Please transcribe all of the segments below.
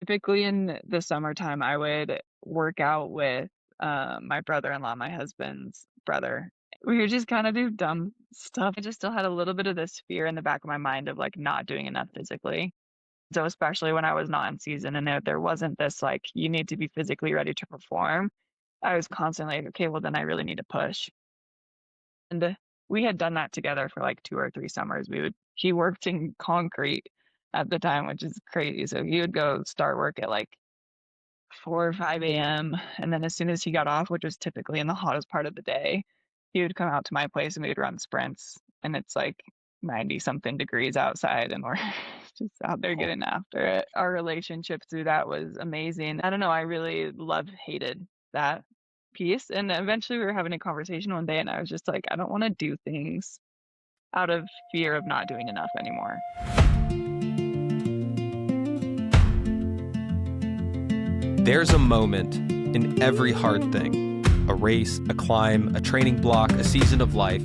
typically in the summertime, I would work out with my brother-in-law, my husband's brother. We would just kind of do dumb stuff. I just still had a little bit of this fear in the back of my mind of like not doing enough physically. So especially when I was not in season and there wasn't this like you need to be physically ready to perform, I was constantly like, okay, well then I really need to push. And we had done that together for like 2 or 3 summers. He worked in concrete at the time, which is crazy. So he would go start work at like 4 or 5 AM, and then as soon as he got off, which was typically in the hottest part of the day, he would come out to my place and we would run sprints, and it's like 90 something degrees outside and we're just out there Oh, getting after it. Our relationship through that was amazing. I don't know, I really hated that piece, and eventually we were having a conversation one day and I was just like, "I don't wanna do things out of fear of not doing enough anymore." There's a moment in every hard thing, a race, a climb, a training block, a season of life,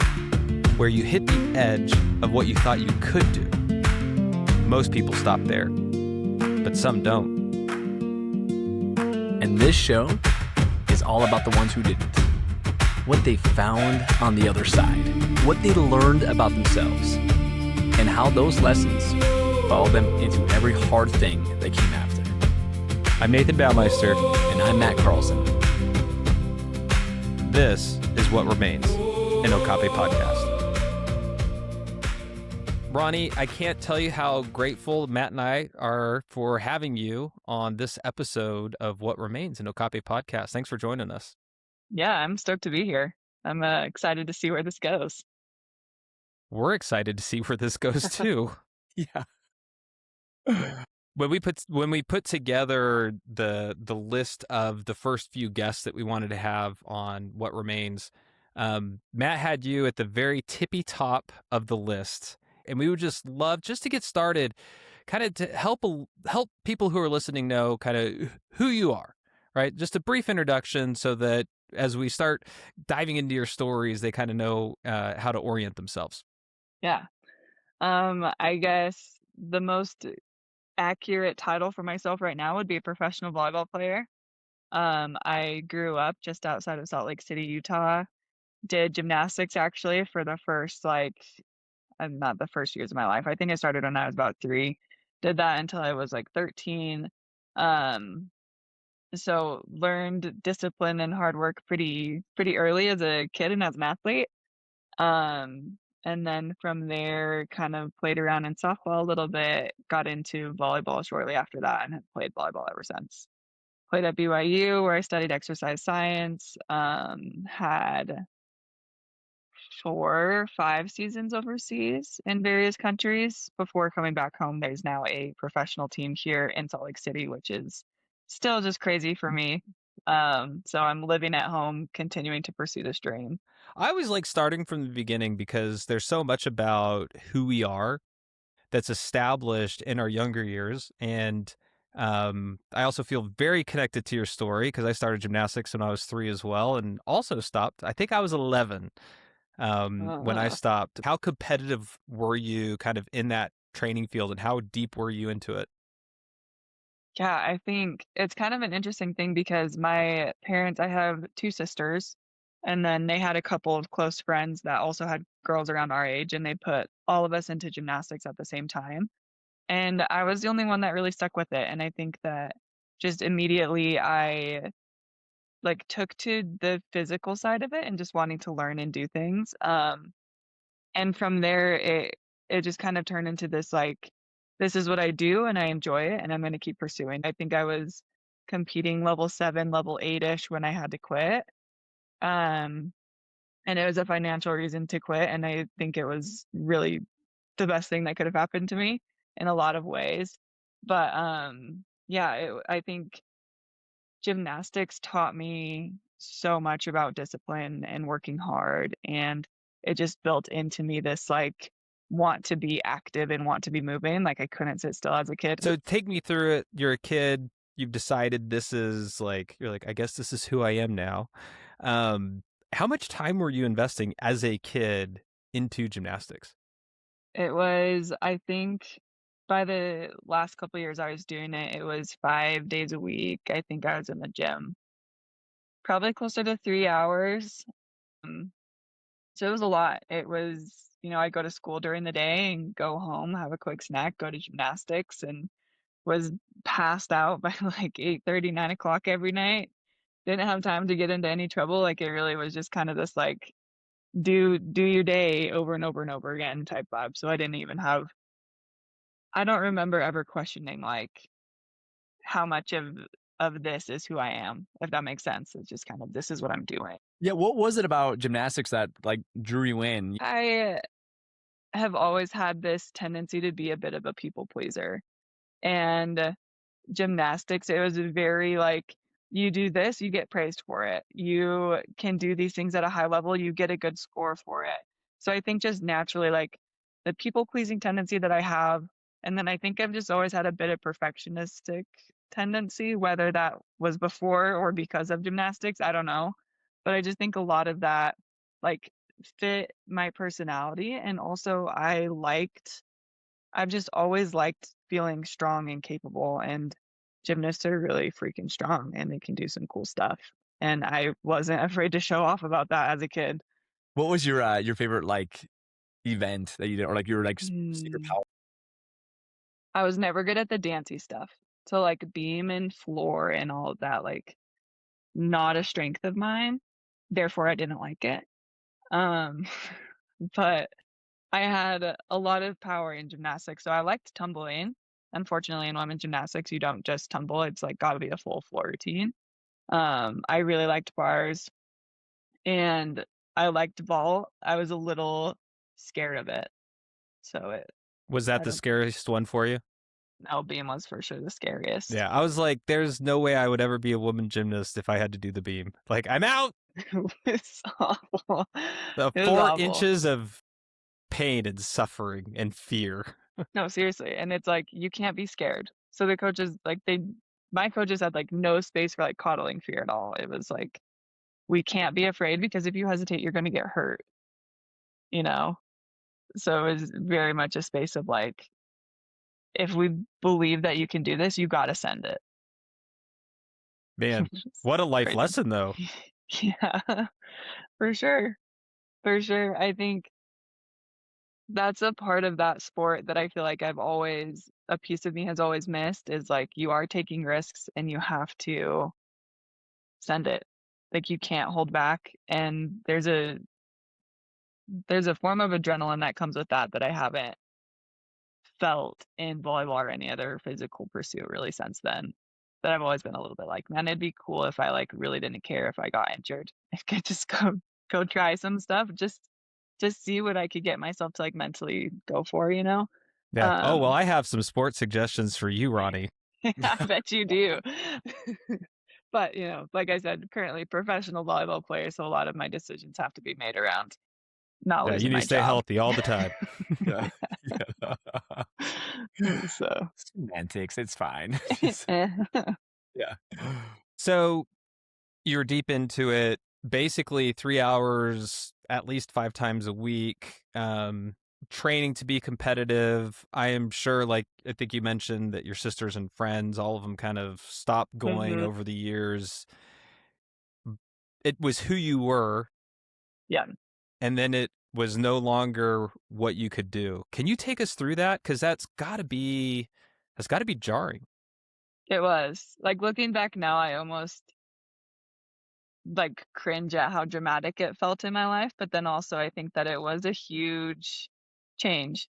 where you hit the edge of what you thought you could do. Most people stop there, but some don't. and this show is all about the ones who didn't. What they found on the other side, what they learned about themselves, and how those lessons followed them into every hard thing they came after. I'm Nathan Baumeister. And I'm Matt Carlson. This is What Remains, an Okape podcast. Roni, I can't tell you how grateful Matt and I are for having you on this episode of What Remains, an Okape podcast. Thanks for joining us. Yeah, I'm stoked to be here. I'm, excited to see where this goes. We're excited to see where this goes too. Yeah. When we put together the list of the first few guests that we wanted to have on What Remains, Matt had you at the very tippy top of the list, and we would just love just to get started, kind of to help people who are listening know kind of who you are, right? Just a brief introduction so that as we start diving into your stories, they kind of know how to orient themselves. Yeah. I guess the most accurate title for myself right now would be a professional volleyball player. I grew up just outside of Salt Lake City, Utah. Did gymnastics actually for the first not the first years of my life. I think I started when I was about 3. Did that until I was like 13. Um, so learned discipline and hard work pretty early as a kid and as an athlete. And then from there, kind of played around in softball a little bit, got into volleyball shortly after that, and have played volleyball ever since. Played at BYU where I studied exercise science, had 4, 5 seasons overseas in various countries before coming back home. There's now a professional team here in Salt Lake City, which is still just crazy for me. So I'm living at home, continuing to pursue this dream. I always like starting from the beginning because there's so much about who we are that's established in our younger years. And I also feel very connected to your story because I started gymnastics when I was 3 as well, and also stopped. I think I was 11 when I Uh, stopped. How competitive were you kind of in that training field, and how deep were you into it? Yeah, I think it's kind of an interesting thing because my parents, I have 2 sisters, and then they had a couple of close friends that also had girls around our age, and they put all of us into gymnastics at the same time. And I was the only one that really stuck with it. And I think that just immediately I like took to the physical side of it and just wanting to learn and do things. And from there, it just kind of turned into this like, this is what I do and I enjoy it and I'm going to keep pursuing. I think I was competing level 7, level 8-ish when I had to quit. Um, and it was a financial reason to quit. And I think it was really the best thing that could have happened to me in a lot of ways. But yeah, I think gymnastics taught me so much about discipline and working hard, and it just built into me this like want to be active and want to be moving. Like I couldn't sit still as a kid. So take me through it. You're a kid. You've decided this is like, you're like, I guess this is who I am now. Um, how much time were you investing as a kid into gymnastics? It was, I think, by the last couple years I was doing it, it was 5 days a week. I think I was in the gym probably closer to 3 hours. Um, so it was a lot. It was, I'd go to school during the day and go home, have a quick snack, go to gymnastics, and was passed out by like 8:30, 9 o'clock every night. Didn't have time to get into any trouble. Like it really was just kind of this like do your day over and over and over again type vibe. So I don't remember ever questioning like how much of this is who I am, if that makes sense. It's just kind of this is what I'm doing. Yeah, what was it about gymnastics that like drew you in? I have always had this tendency to be a bit of a people pleaser. And gymnastics, it was very like, you do this, you get praised for it. You can do these things at a high level, you get a good score for it. So I think just naturally, like the people pleasing tendency that I have, and then I think I've just always had a bit of perfectionistic tendency, whether that was before or because of gymnastics, I don't know. But I just think a lot of that like fit my personality. And also I've just always liked feeling strong and capable, and gymnasts are really freaking strong and they can do some cool stuff. And I wasn't afraid to show off about that as a kid. What was your favorite like event that you did, or like your like secret Hmm. power? I was never good at the dancey stuff. So like beam and floor and all of that, like not a strength of mine. Therefore I didn't like it. Um but I had a lot of power in gymnastics. So I liked tumbling. Unfortunately, in women's gymnastics, you don't just tumble. It's like gotta be a full floor routine. I really liked bars and I liked vol. I was a little scared of it. So Was that I the don't scariest one for you? know, beam was for sure the scariest. Yeah, I was like, there's no way I would ever be a woman gymnast if I had to do the beam. Like, I'm out. It's awful. The It was four awful. inches of pain and suffering and fear. No, seriously. And it's like you can't be scared. So the coaches like my coaches had like no space for like coddling fear at all. It was like we can't be afraid because if you hesitate, you're gonna get hurt, you know? So it was very much a space of like, if we believe that you can do this, you gotta send it. Man, It's what a life crazy. lesson, though. Yeah, for sure. For sure. I think that's a part of that sport that I feel like a piece of me has always missed is like you are taking risks and you have to send it. Like you can't hold back. And there's a form of adrenaline that comes with that that I haven't felt in volleyball or any other physical pursuit really since then. That I've always been a little bit like, man, it'd be cool if I like really didn't care if I got injured. I could just go try some stuff, just see what I could get myself to like mentally go for, you know? Yeah. Oh, well, Um I have some sports suggestions for you, Ronnie. I bet you do. But, like I said, currently professional volleyball player, so a lot of my decisions have to be made around not Yeah, you losing need to my stay job. healthy all the time. Yeah. Yeah. So Semantics, it's fine. Yeah. So you're deep into it, basically 3 hours, at least 5 times a week, training to be competitive. I am sure, like, I think you mentioned that your sisters and friends, all of them kind of stopped going Mhm. over the years. It was who you were, Yeah, and then it was no longer what you could do. Can you take us through that? Because that's got to be jarring. it was. Like, looking back now, I almost, like, cringe at how dramatic it felt in my life, but then also I think that it was a huge change,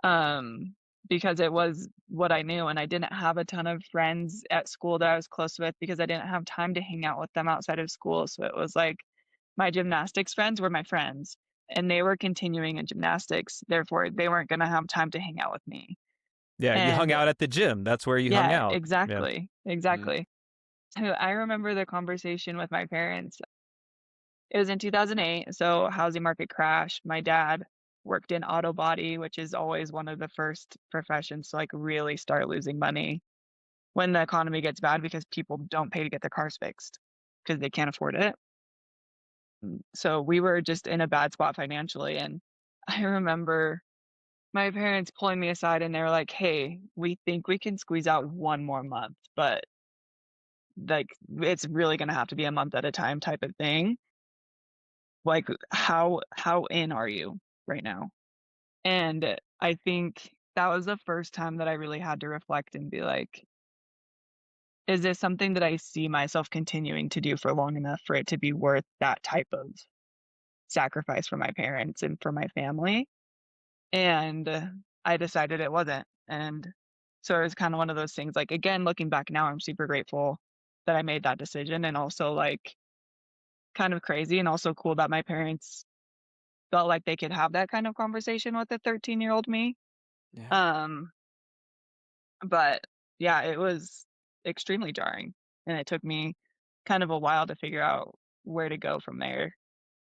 um, because it was what I knew, and I didn't have a ton of friends at school that I was close with because I didn't have time to hang out with them outside of school, so it was like my gymnastics friends were my friends, and they were continuing in gymnastics, therefore, they weren't gonna have time to hang out with me, Yeah, you hung and out at the gym. That's where you hung yeah, out. Yeah. exactly, Mm. exactly. So I remember the conversation with my parents. It was in 2008, so housing market crash. My dad worked in auto body, which is always one of the first professions to, like, really start losing money when the economy gets bad because people don't pay to get their cars fixed because they can't afford it. So we were just in a bad spot financially, and I remember my parents pulling me aside and they were like, "Hey, we think we can squeeze out 1 more month, but, like, it's really gonna have to be a month at a time type of thing. Like, how in are you right now?" And I think that was the first time that I really had to reflect and be like, "Is this something that I see myself continuing to do for long enough for it to be worth that type of sacrifice for my parents and for my family?" And I decided it wasn't. And so it was kind of one of those things, like, again, looking back now, I'm super grateful that I made that decision and also, like, kind of crazy and also cool that my parents felt like they could have that kind of conversation with a 13-year-old me. Yeah. Um, but yeah, it was extremely jarring, and it took me kind of a while to figure out where to go from there.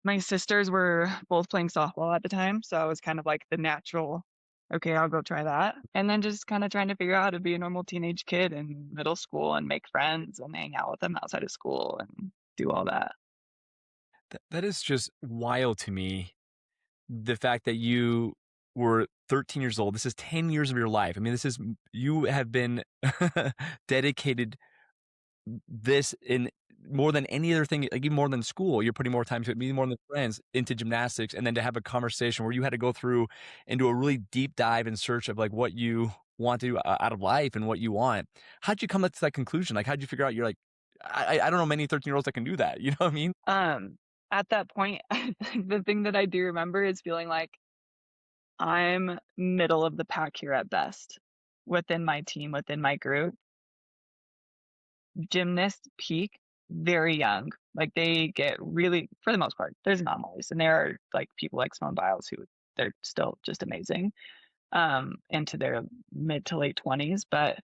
My sisters were both playing softball at the time, so I was kind of like the natural, "Okay, I'll go try that." And then just kinda trying to figure out how to be a normal teenage kid in middle school and make friends and hang out with them outside of school and do all that. That is just wild to me. The fact that you were 13 years old. This is 10 years of your life. I mean, this is you have been dedicated this in more than any other thing, like even more than school. You're putting more time to it, even more than friends into gymnastics, and then to have a conversation where you had to go through and do a really deep dive in search of like what you want to do out of life and what you want. How'd you come to that conclusion? Like, how'd you figure out you're like, I don't know many 13-year-olds that can do that. You know what I mean? Um, at that point, the thing that I do remember is feeling like I'm middle of the pack here at best within my team, within my group. Gymnasts peak very young. Like, they get really for the most part, there's anomalies, and there are, like, people like Simone Biles who they're still just amazing, into their mid to late 20s, but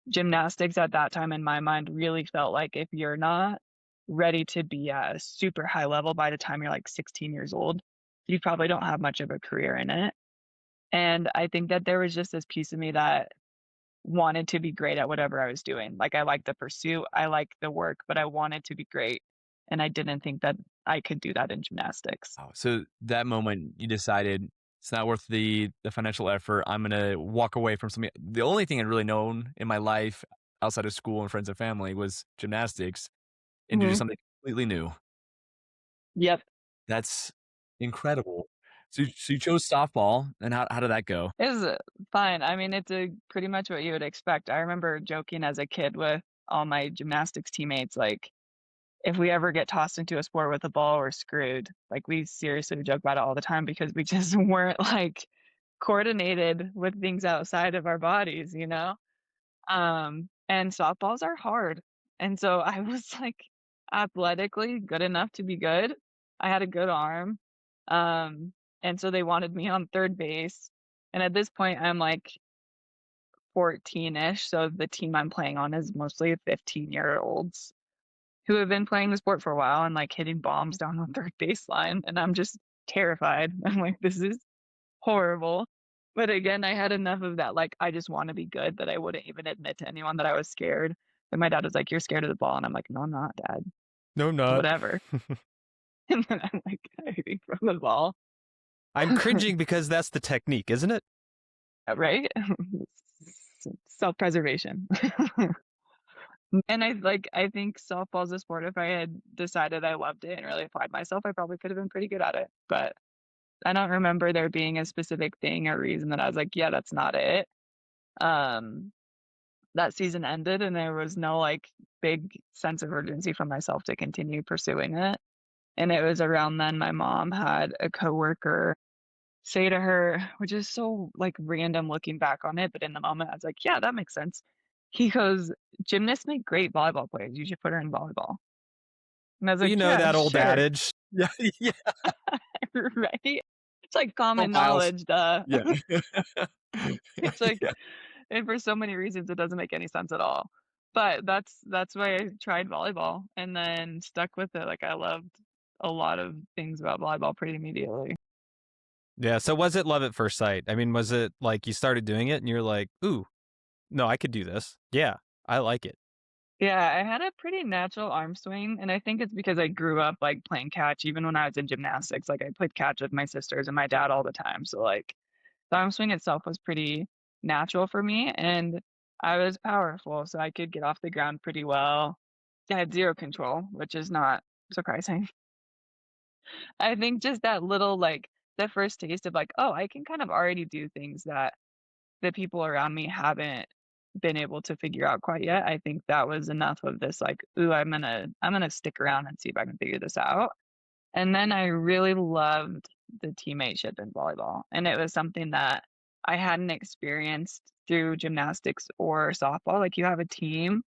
gymnastics at that time in my mind really felt like if you're not ready to be at a super high level by the time you're, like, 16 years old, you probably don't have much of a career in it, and I think that there was just this piece of me that wanted to be great at whatever I was doing. Like, I liked the pursuit, I liked the work, but I wanted to be great, and I didn't think that I could do that in gymnastics. Wow. So that moment you decided it's not worth the financial effort. I'm gonna walk away from something. The only thing I'd really known in my life outside of school and friends and family was gymnastics, and to do Mhm. something completely new. Yep. That's incredible. So you chose softball, and how did that go? It was, fine. I mean, it's, pretty much what you would expect. I remember joking as a kid with all my gymnastics teammates, like, if we ever get tossed into a sport with a ball, we're screwed. Like, we seriously would joke about it all the time because we just weren't, like, coordinated with things outside of our bodies, you know? And softballs are hard. And so I was, like, athletically good enough to be good. I had a good arm. Um, and so they wanted me on third base. And at this point, I'm, like, 14-ish, so the team I'm playing on is mostly 15-year-olds who have been playing the sport for a while and, like, hitting bombs down the third baseline, and I'm just terrified. I'm like, "This is horrible." But again, I had enough of that, like, I just wanna be good that I wouldn't even admit to anyone that I was scared. And my dad was like, "You're scared of the ball," and I'm like, "No, I'm not, dad. No, I'm not. Whatever." And then I'm, like, hiding from the ball. I'm cringing because that's the technique, isn't it? Right? Self-preservation. And I think softball's a sport, if I had decided I loved it and really applied myself, I probably could have been pretty good at it, but I don't remember there being a specific thing or reason that I was like, "Yeah, that's not it." Um, that season ended, and there was no, like, big sense of urgency from myself to continue pursuing it, and it was around then my mom had a coworker say to her, which is so, like, random looking back on it, but in the moment, I was like, "Yeah, that makes sense." He goes, "Gymnasts make great volleyball players, you should put her in volleyball." And I was You like, know "Yeah, that old sure." adage. Yeah, yeah. Right? It's like No common miles. knowledge, duh. Yeah. It's like Yeah. and for so many reasons, it doesn't make any sense at all. But that's why I tried volleyball and then stuck with it. Like, I loved a lot of things about volleyball pretty immediately. Yeah. So was it love at first sight? I mean, was it like you started doing it and you're like, ooh, no, I could do this. Yeah, I like it. Yeah, I had a pretty natural arm swing, and I think it's because I grew up, like, playing catch even when I was in gymnastics. Like, I played catch with my sisters and my dad all the time, so, like, The arm swing itself was pretty natural for me, and I was powerful, so I could get off the ground pretty well. I had 0 control, which is not surprising. I think just that little, like, the first taste of, like, "Oh, I can kind of already do things that the people around me haven't been able to figure out quite yet." I think that was enough of this, like, "Ooh, I'm gonna stick around and see if I can figure this out." And then I really loved the teammateship in volleyball, and it was something that I hadn't experienced through gymnastics or softball. Like, you have a team,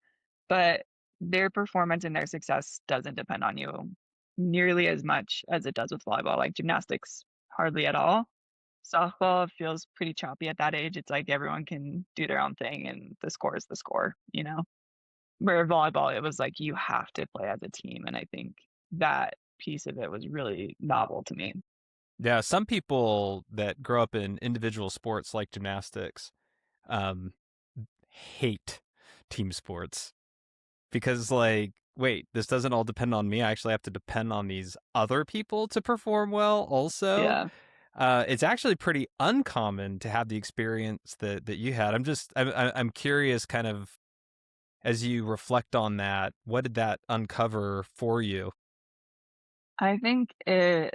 but their performance and their success doesn't depend on you nearly as much as it does with volleyball. Like, gymnastics, hardly at all. Softball feels pretty choppy at that age. It's like everyone can do their own thing, and the score is the score, you know? Where volleyball, it was like you have to play as a team, and I think that piece of it was really novel to me. Yeah, some people that grow up in individual sports like gymnastics um, hate team sports because, like, wait, this doesn't all depend on me. I actually have to depend on these other people to perform well, also. Yeah. It's actually pretty uncommon to have the experience that you had. I'm curious, kind of as you reflect on that, what did that uncover for you? I think I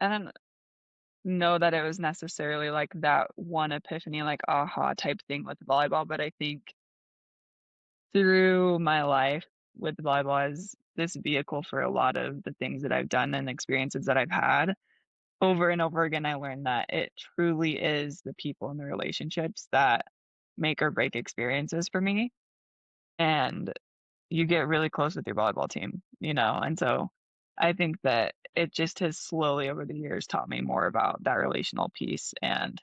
don't know that it was necessarily like that one epiphany, like aha type thing with volleyball, but I think through my life with volleyball as this vehicle for a lot of the things that I've done and experiences that I've had, over and over again, I learned that it truly is the people and the relationships that make or break experiences for me. And you get really close with your volleyball team, you know? And so I think that it just has slowly over the years taught me more about that relational piece. And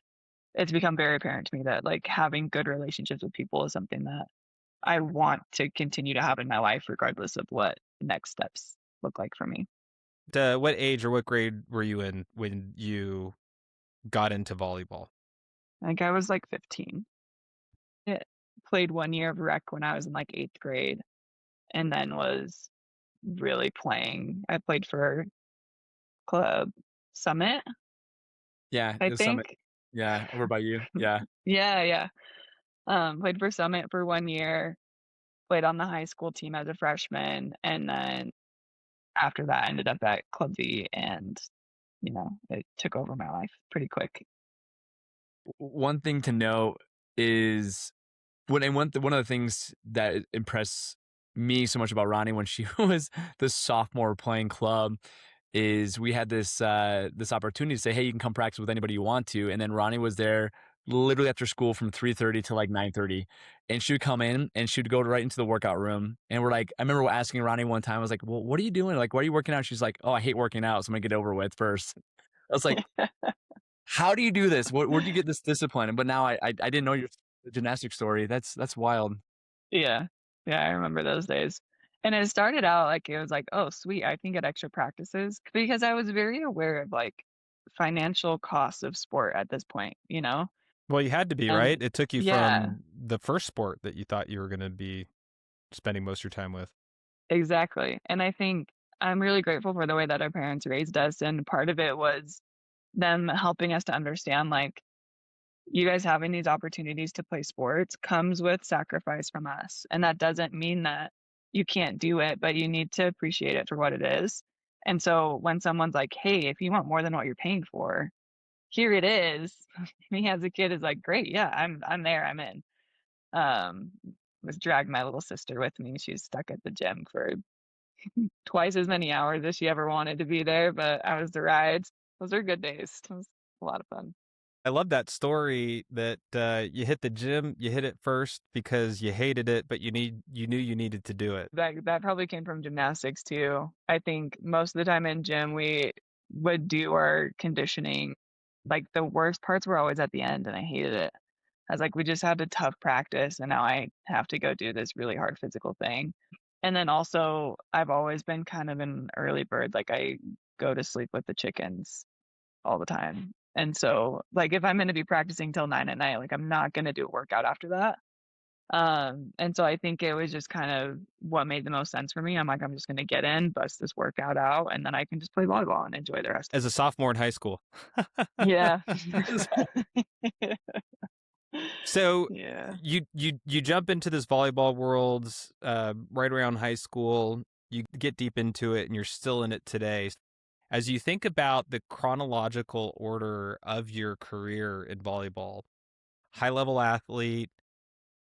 it's become very apparent to me that like having good relationships with people is something that I want to continue to have in my life, regardless of what next steps look like for me. What age or what grade were you in when you got into volleyball? I think I was like 15. I played 1 year of rec when I was in like 8th grade and then was really playing. I played for Club Summit, Yeah, I the summit. think. Yeah, over by you. Yeah. Yeah, yeah. Played for Summit for 1 year, played on the high school team as a freshman, and then after that, I ended up at Club V, and it took over my life pretty quick. One thing to note is one of the things that impressed me so much about Ronnie when she was the sophomore playing club is we had this opportunity to say, hey, you can come practice with anybody you want to. And then Ronnie was there literally after school from 3:30 to like 9:30. And she would come in and she would go right into the workout room. And we're like, I remember asking Ronnie one time, I was like, well, what are you doing? Like, why are you working out? She's like, oh, I hate working out, so I'm gonna get it over with first. I was like, how do you do this? Where do you get this discipline? But now I didn't know your gymnastics story. That's wild. Yeah. Yeah, I remember those days. And it started out like it was like, "Oh, sweet, I can get extra practices," because I was very aware of, like, financial costs of sport at this point, you know? Well, you had to be, And right? It took you yeah, from the first sport that you thought you were going to be spending most of your time with. exactly. And I think I'm really grateful for the way that our parents raised us, and part of it was them helping us to understand, like, you guys having these opportunities to play sports comes with sacrifice from us. And that doesn't mean that you can't do it, but you need to appreciate it for what it is. And so when someone's like, hey, if you want more than what you're paying for, here it is. Me as a kid is like, great, yeah, I'm there, I'm in. Um, was dragged my little sister with me. She's stuck at the gym for twice as many hours as she ever wanted to be there, but I was the rides. Those are good days. It was a lot of fun. I love that story that you hit the gym, you hit it first because you hated it, but you knew you needed to do it. That probably came from gymnastics too. I think most of the time in gym, we would do our conditioning. Like, the worst parts were always at the end, and I hated it. I was like, "We just had a tough practice, and now I have to go do this really hard physical thing." And then also, I've always been kind of an early bird, like, I go to sleep with the chickens all the time. And so, like, if I'm gonna be practicing till 9 at night, like, I'm not gonna do a workout after that. And so I think it was just kind of what made the most sense for me. I'm like, I'm just gonna get in, bust this workout out, and then I can just play volleyball and enjoy the rest. As a sophomore in high school. Yeah. So Yeah. you jump into this volleyball world right around high school. You get deep into it, and you're still in it today. As you think about the chronological order of your career in volleyball, high level athlete,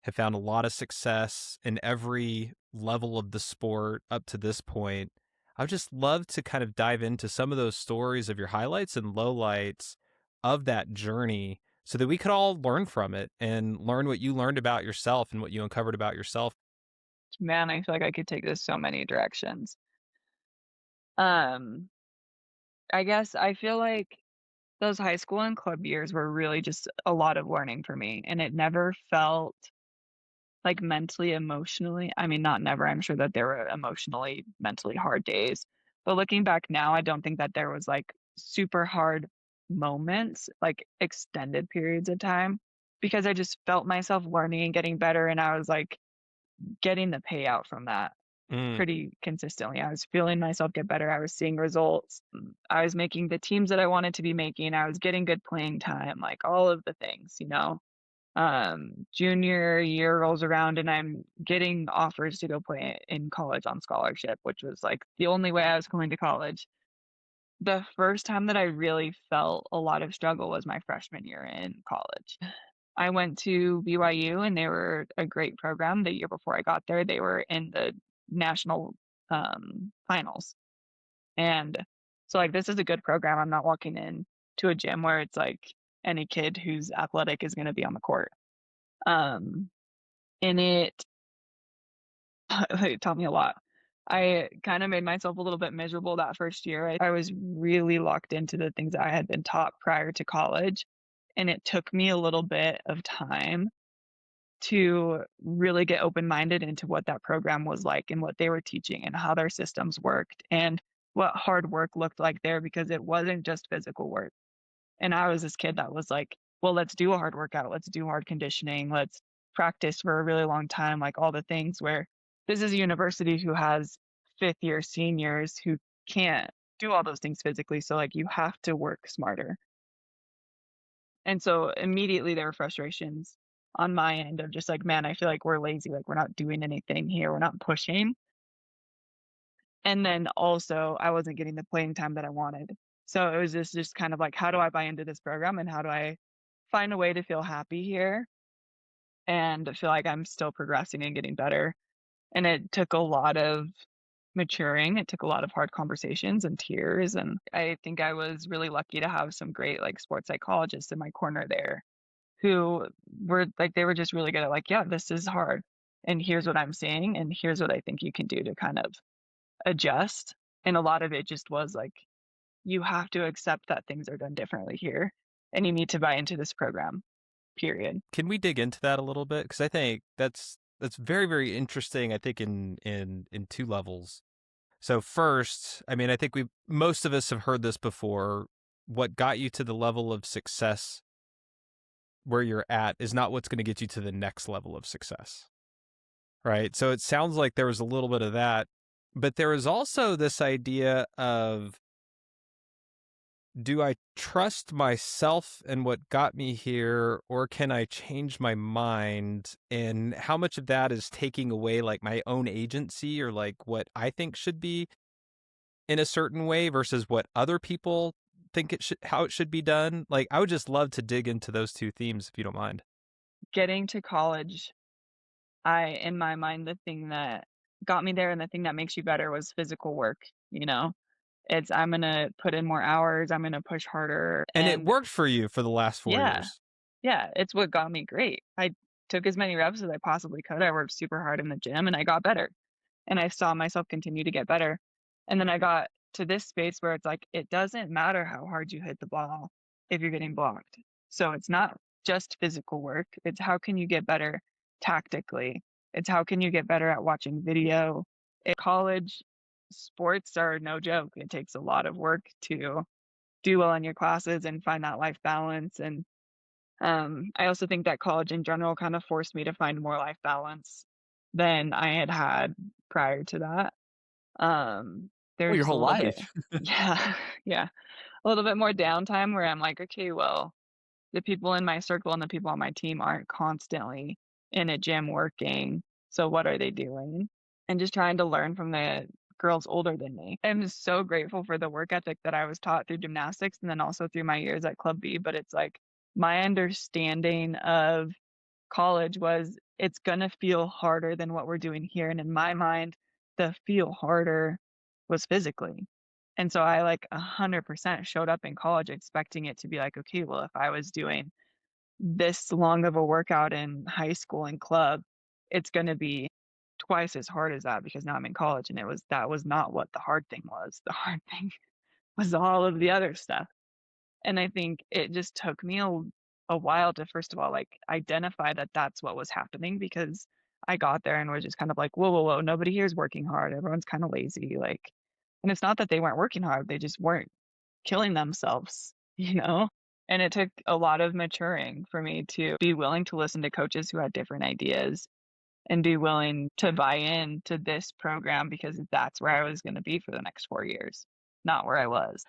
have found a lot of success in every level of the sport up to this point. I would just love to kind of dive into some of those stories of your highlights and lowlights of that journey so that we could all learn from it and learn what you learned about yourself and what you uncovered about yourself. Man, I feel like I could take this so many directions. Um, I guess I feel like those high school and club years were really just a lot of learning for me, and it never felt like mentally, emotionally, I mean, not never, I'm sure that there were emotionally, mentally hard days, but looking back now, I don't think that there was, like, super hard moments, like, extended periods of time, because I just felt myself learning and getting better, and I was, like, getting the payout from that Mm. pretty consistently. I was feeling myself get better, I was seeing results, I was making the teams that I wanted to be making, I was getting good playing time, like, all of the things, you know? Junior year rolls around and I'm getting offers to go play in college on scholarship, which was like the only way I was going to college. The first time that I really felt a lot of struggle was my freshman year in college. I went to BYU and they were a great program. The year before I got there, they were in the national finals. And so like this is a good program. I'm not walking in to a gym where it's like any kid who's athletic is going to be on the court. Um, and it taught me a lot. I kind of made myself a little bit miserable that first year. I was really locked into the things that I had been taught prior to college, and it took me a little bit of time to really get open-minded into what that program was like and what they were teaching and how their systems worked and what hard work looked like there because it wasn't just physical work. And I was this kid that was like, well, let's do a hard workout. Let's do hard conditioning. Let's practice for a really long time, like all the things where this is a university who has fifth year seniors who can't do all those things physically. So, like, you have to work smarter. And so, immediately, there were frustrations on my end of just like, man, I feel like we're lazy. Like, we're not doing anything here. We're not pushing. And then also, I wasn't getting the playing time that I wanted. So, it was just kind of like, how do I buy into this program and how do I find a way to feel happy here and feel like I'm still progressing and getting better. And it took a lot of maturing. It took a lot of hard conversations and tears. And I think I was really lucky to have some great like sports psychologists in my corner there who were like, they were just really good at like, yeah, this is hard. And here's what I'm seeing. And here's what I think you can do to kind of adjust. And a lot of it just was like, you have to accept that things are done differently here. And you need to buy into this program, period. Can we dig into that a little bit? Because I think that's very, very interesting, I think, in two levels. So first, I mean, I think most of us have heard this before. What got you to the level of success where you're at is not what's going to get you to the next level of success. Right? So it sounds like there was a little bit of that, but there was also this idea of, do I trust myself and what got me here, or can I change my mind? And how much of that is taking away like my own agency or like what I think should be in a certain way versus what other people think how it should be done? Like, I would just love to dig into those two themes if you don't mind. Getting to college, in my mind, the thing that got me there and the thing that makes you better was physical work, you know? It's I'm gonna put in more hours, I'm gonna push harder, And it and worked for you for the last 4 yeah, years. yeah, it's what got me great. I took as many reps as I possibly could, I worked super hard in the gym, and I got better, and I saw myself continue to get better, and then I got to this space where it's like, it doesn't matter how hard you hit the ball if you're getting blocked. So it's not just physical work, it's how can you get better tactically? It's how can you get better at watching video? In college, sports are no joke. It takes a lot of work to do well in your classes and find that life balance. And I also think that college in general kind of forced me to find more life balance than I had had prior to that. Well, There's your just a whole little bit life. yeah, yeah, a little bit more downtime where I'm like, "Okay, well, the people in my circle and the people on my team aren't constantly in a gym working, so what are they doing?" And just trying to learn from the girls older than me. I'm just so grateful for the work ethic that I was taught through gymnastics and then also through my years at Club B, but it's like my understanding of college was it's gonna feel harder than what we're doing here, and in my mind, the feel harder was physically. And so I, like, 100% showed up in college expecting it to be like, "Okay, well, if I was doing this long of a workout in high school and club, it's gonna be twice as hard as that because now I'm in college," and that was not what the hard thing was. The hard thing was all of the other stuff. And I think it just took me a while to, first of all, like, identify that that's what was happening because I got there and was just kind of like, "Whoa, whoa, whoa, nobody here is working hard. Everyone's kinda lazy," like and it's not that they weren't working hard, they just weren't killing themselves, you know? And it took a lot of maturing for me to be willing to listen to coaches who had different ideas and be willing to buy in to this program because that's where I was gonna be for the next 4 years, not where I was.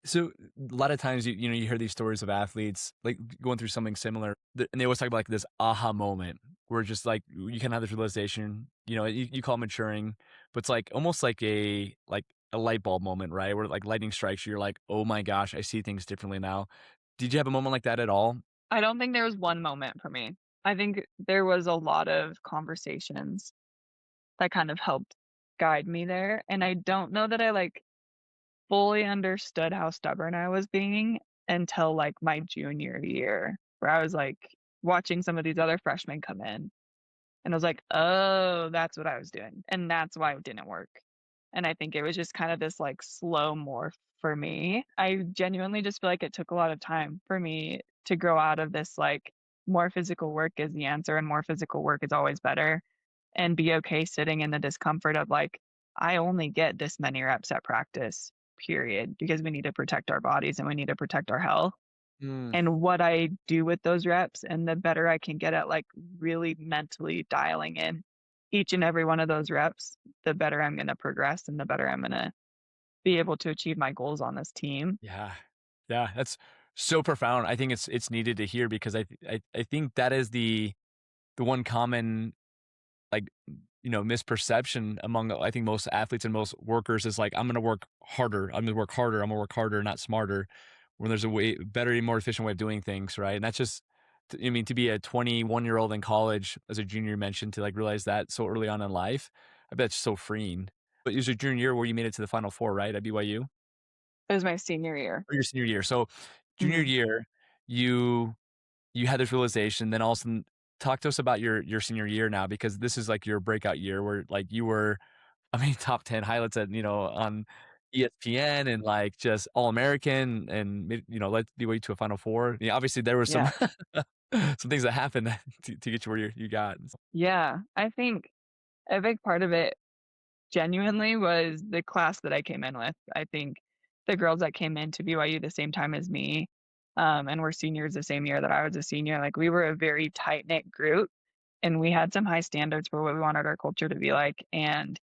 So a lot of times you hear these stories of athletes like going through something similar, and they always talk about like this aha moment where just like you can have this realization. You call it maturing, but it's like almost like a light bulb moment, right? Where like lightning strikes you. You're like, oh my gosh, I see things differently now. Did you have a moment like that at all? I don't think there was one moment for me. I think there was a lot of conversations that kind of helped guide me there, and I don't know that I, like, fully understood how stubborn I was being until, like, my junior year, where I was, like, watching some of these other freshmen come in, and I was like, "Oh, that's what I was doing, and that's why it didn't work." And I think it was just kind of this, like, slow morph for me. I genuinely just feel like it took a lot of time for me to grow out of this, like, more physical work is the answer and more physical work is always better, and be okay sitting in the discomfort of, like, I only get this many reps at practice, period, because we need to protect our bodies and we need to protect our health. Mm, And what I do with those reps and the better I can get at, like, really mentally dialing in each and every one of those reps, the better I'm gonna progress and the better I'm gonna be able to achieve my goals on this team. yeah, yeah, that's so profound. I think it's needed to hear because I think that is the one common like, misperception among, I think, most athletes and most workers is like, I'm going to work harder. I'm going to work harder. I'm going to work harder, not smarter. When there's a way better and more efficient way of doing things, right? And that's just, I mean, to be a 21-year-old in college as a junior, you mentioned, to like realize that so early on in life, I bet it's so freeing. But it was your junior year where you made it to the Final Four, right? At BYU It was my senior year. or your senior year. So junior Mhm. year, you you had this realization, then all of a sudden, talk to us about your senior year now, because this is like your breakout year where like you were, I mean, top 10 highlights at, on ESPN and like just all American and led BYU to a Final Four. Yeah, obviously there was some Yeah. some things that happened to get you where you got. Yeah. I think a big part of it genuinely was the class that I came in with. I think the girls that came into BYU the same time as me, and were seniors the same year that I was a senior, like, we were a very tight-knit group, and we had some high standards for what we wanted our culture to be like, and,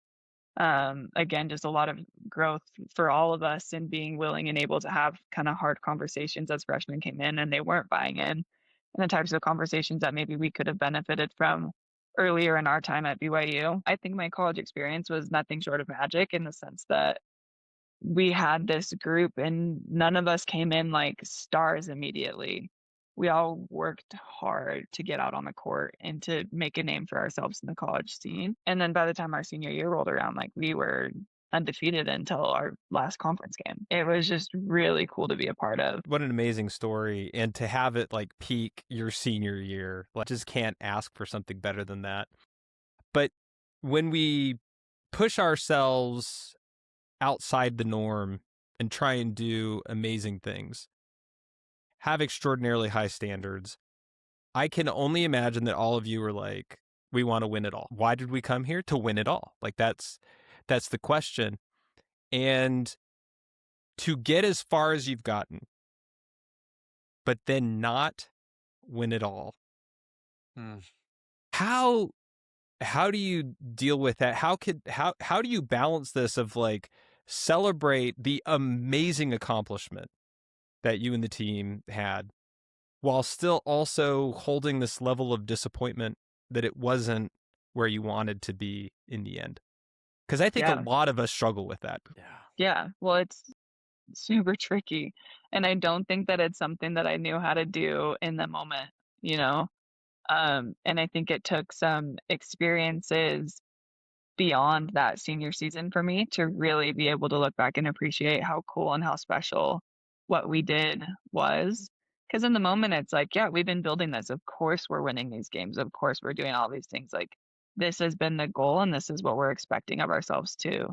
again, just a lot of growth for all of us and being willing and able to have kinda hard conversations as freshmen came in, and they weren't buying in, and the types of conversations that maybe we could have benefited from earlier in our time at BYU. I think my college experience was nothing short of magic in the sense that we had this group and none of us came in like stars immediately. We all worked hard to get out on the court and to make a name for ourselves in the college scene. And then by the time our senior year rolled around, like we were undefeated until our last conference game. It was just really cool to be a part of. What an amazing story. And to have it like peak your senior year, like just can't ask for something better than that. But when we push ourselves outside the norm and try and do amazing things, have extraordinarily high standards, I can only imagine that all of you are like, we want to win it all. Why did we come here? To win it all. Like that's the question. And to get as far as you've gotten, but then not win it all. Hmm. How do you deal with that? How do you balance this of like celebrate the amazing accomplishment that you and the team had while still also holding this level of disappointment that it wasn't where you wanted to be in the end? Because I think a Yeah. lot of us struggle with that. Yeah. Yeah. Well, it's super tricky. And I don't think that it's something that I knew how to do in the moment, you know? And I think it took some experiences beyond that senior season for me to really be able to look back and appreciate how cool and how special what we did was. Because in the moment, it's like, yeah, we've been building this. Of course, we're winning these games. Of course, we're doing all these things. Like, this has been the goal, and this is what we're expecting of ourselves to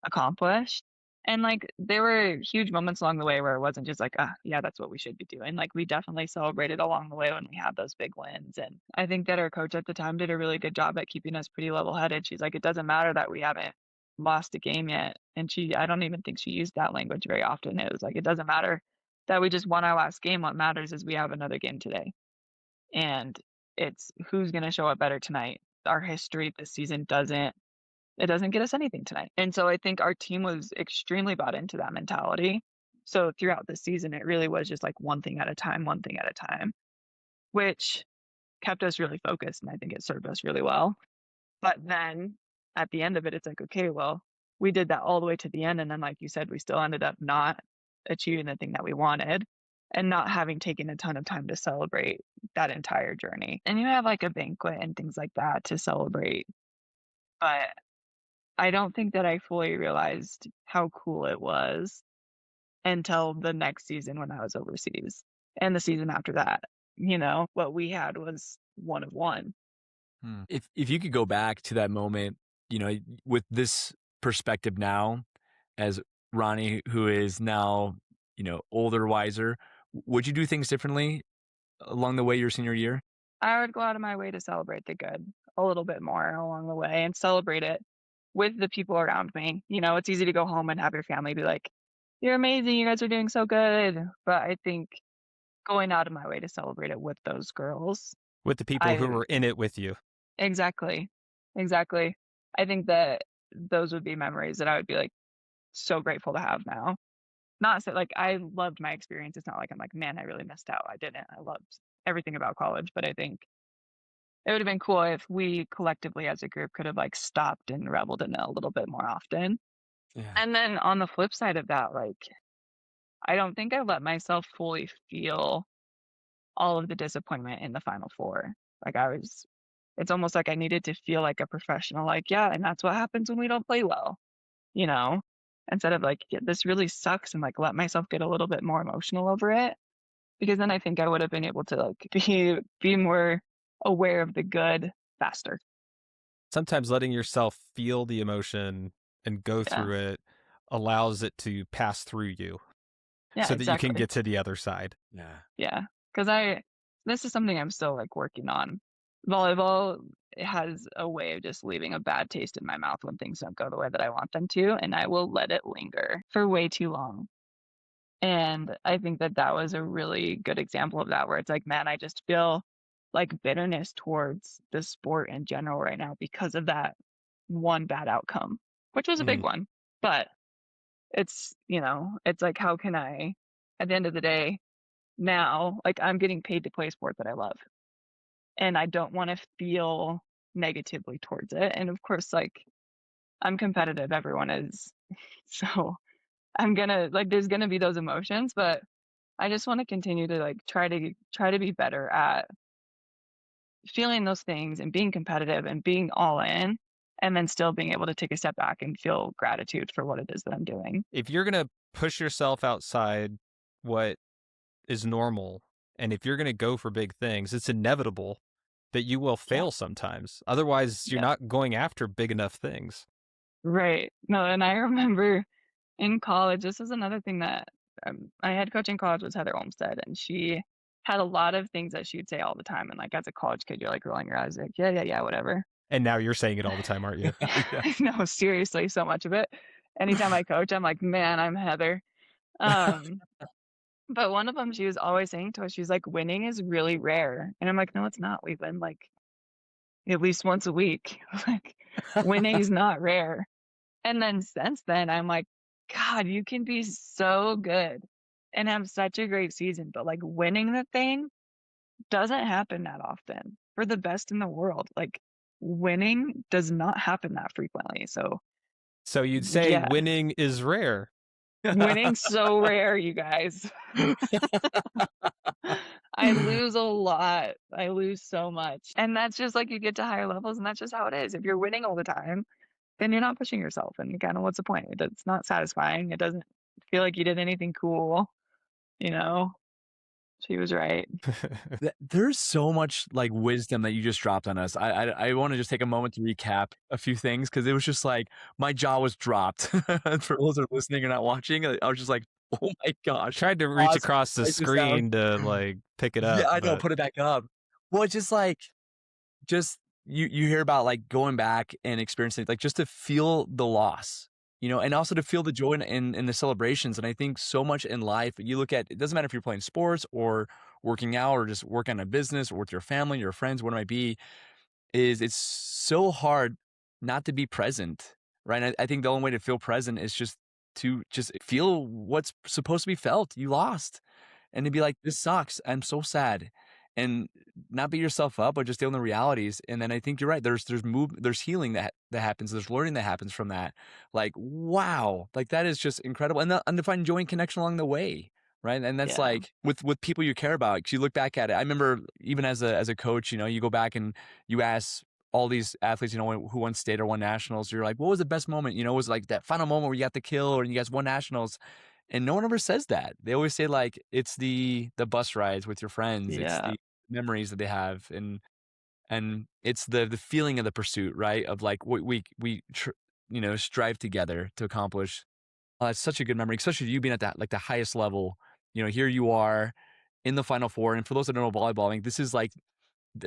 accomplish. And like, there were huge moments along the way where it wasn't just like, ah, yeah, that's what we should be doing. Like, we definitely celebrated along the way when we had those big wins. And I think that our coach at the time did a really good job at keeping us pretty level headed. She's like, it doesn't matter that we haven't lost a game yet. And I don't even think she used that language very often. It was like, it doesn't matter that we just won our last game. What matters is we have another game today. And it's who's going to show up better tonight. Our history this season doesn't get us anything tonight. And so I think our team was extremely bought into that mentality. So throughout the season, it really was just like one thing at a time, which kept us really focused. And I think it served us really well. But then at the end of it, it's like, okay, well, we did that all the way to the end. And then, like you said, we still ended up not achieving the thing that we wanted and not having taken a ton of time to celebrate that entire journey. And you have like a banquet and things like that to celebrate. But I don't think that I fully realized how cool it was until the next season when I was overseas and the season after that. What we had was one of one. If you could go back to that moment, with this perspective now, as Roni, who is now, older, wiser, would you do things differently along the way your senior year? I would go out of my way to celebrate the good a little bit more along the way and celebrate it with the people around me. It's easy to go home and have your family be like, you're amazing, you guys are doing so good. But I think going out of my way to celebrate it with those girls. With the people who were in it with you. Exactly. Exactly. I think that those would be memories that I would be like so grateful to have now. Not so like I loved my experience. It's not like I'm like, man, I really missed out. I didn't. I loved everything about college, but I think it would have been cool if we collectively as a group could have like stopped and reveled in it a little bit more often. Yeah. And then on the flip side of that, like I don't think I let myself fully feel all of the disappointment in the Final Four. Like it's almost like I needed to feel like a professional, like, yeah, and that's what happens when we don't play well, you know, instead of like, yeah, this really sucks and like let myself get a little bit more emotional over it. Because then I think I would have been able to like be more aware of the good faster. Sometimes letting yourself feel the emotion and go Yeah. through it allows it to pass through you Yeah, so that you can exactly. get to the other side. Yeah. Yeah. Because this is something I'm still like working on. Volleyball has a way of just leaving a bad taste in my mouth when things don't go the way that I want them to, and I will let it linger for way too long. And I think that that was a really good example of that, where it's like, man, I just feel like bitterness towards the sport in general right now because of that one bad outcome, which was a big one. But it's, it's like, how can I, at the end of the day, now, like I'm getting paid to play a sport that I love. And I don't want to feel negatively towards it. And of course, like I'm competitive, everyone is. So there's gonna be those emotions, but I just want to continue to like try to be better at feeling those things and being competitive and being all in, and then still being able to take a step back and feel gratitude for what it is that I'm doing. If you're going to push yourself outside what is normal, and if you're going to go for big things, it's inevitable that you will fail sometimes. Otherwise, you're not going after big enough things. Right. No, and I remember in college, this is another thing that my head coach in college was Heather Olmstead, and she had a lot of things that she'd say all the time. And like as a college kid, you're like rolling your eyes, like, yeah, whatever. And now you're saying it all the time, aren't you? Yeah. No, seriously, so much of it. Anytime I coach, I'm like, man, I'm Heather. But one of them, she was always saying to us, she's like, "Winning is really rare." And I'm like, "No, it's not. We win, like, at least once a week." Like, winning's not rare. And then since then, I'm like, "God, you can be so good and have such a great season, but, like, winning the thing doesn't happen that often for the best in the world." Like, winning does not happen that frequently. So, So you'd say yeah, winning is rare. winning's so rare, you guys. I lose a lot. I lose so much. And that's just like you get to higher levels, and that's just how it is. If you're winning all the time, then you're not pushing yourself. And kind of what's the point? It's not satisfying. It doesn't feel like you did anything cool, you know? She was right. There's so much like wisdom that you just dropped on us. I want to just take a moment to recap a few things because it was just like my jaw was dropped. For those that are listening or not watching, I was just like, oh my gosh. Tried to reach Pause, across the write this down. screen to like pick it Yeah, up, I know. but Put it back up. Well, it's just like just you hear about like going back and experiencing like just to feel the loss, and also to feel the joy in the celebrations. And I think so much in life, you look at, it doesn't matter if you're playing sports or working out or just working on a business or with your family, your friends, what it might be, is it's so hard not to be present, right? I think the only way to feel present is just to just feel what's supposed to be felt. You lost and to be like, this sucks. I'm so sad. And not beat yourself up, but just deal in the realities. And then I think you're right. There's healing that happens. There's learning that happens from that. Like, wow, like that is just incredible. And the undefined joy and connection along the way. Right. And that's Yeah. like with people you care about. 'Cause you look back at it. I remember even as a coach, you go back and you ask all these athletes, who won state or won nationals. You're like, what was the best moment? Was it like that final moment where you got the kill or you guys won nationals? And no one ever says that. They always say like it's the bus rides with your friends. It's Yeah. the memories that they have, and it's the feeling of the pursuit, right? Of like what we strive together to accomplish. It's such a good memory, especially you being at that like the highest level. Here you are in the Final Four, and for those that don't know volleyball, this is like,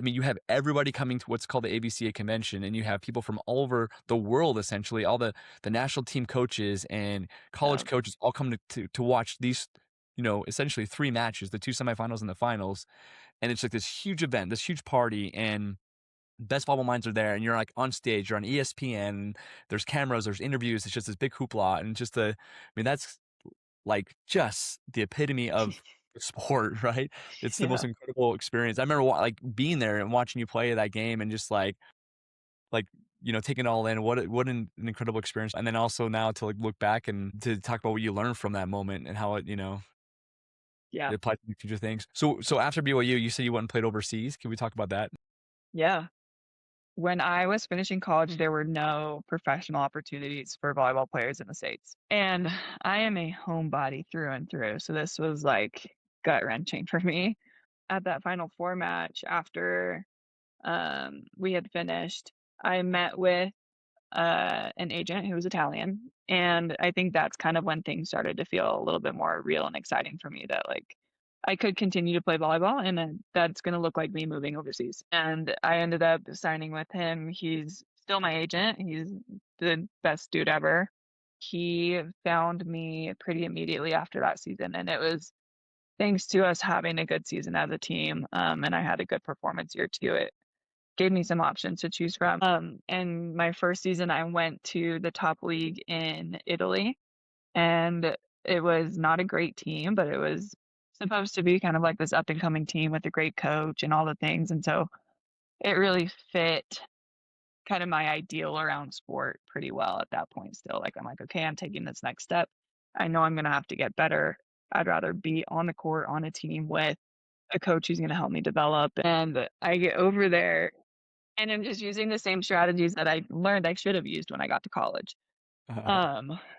you have everybody coming to what's called the ABCA convention, and you have people from all over the world, essentially, all the national team coaches and Yeah. college coaches all come to watch these, essentially 3 matches, the 2 semifinals and the finals. And it's like this huge event, this huge party, and best volleyball minds are there, and you're like on stage, you're on ESPN, there's cameras, there's interviews, it's just this big hoopla, and that's like just the epitome of the sport, right? It's the most Yeah. incredible experience. I remember like being there and watching you play that game and just like taking it all in. What an incredible experience. And then also now to like look back and to talk about what you learned from that moment and how it Yeah. applies to future things. So after BYU, you said you went and played overseas. Can we talk about that? Yeah. When I was finishing college, there were no professional opportunities for volleyball players in the States. And I am a homebody through and through. So this was like gut wrenching for me. At that Final Four match, after we had finished, I met with an agent who was Italian. And I think that's kind of when things started to feel a little bit more real and exciting for me, that like I could continue to play volleyball and then that's going to look like me moving overseas. And I ended up signing with him. He's still my agent. He's the best dude ever. He found me pretty immediately after that season. And it was thanks to us having a good season as a team. And I had a good performance year too. It gave me some options to choose from. And my first season, I went to the top league in Italy, and it was not a great team, but it was supposed to be kind of like this up and coming team with a great coach and all the things. And so it really fit kind of my ideal around sport pretty well at that point still. Like, I'm like, okay, I'm taking this next step. I know I'm going to have to get better. I'd rather be on the court on a team with a coach who's going to help me develop. And I get over there and I'm just using the same strategies that I learned I should have used when I got to college.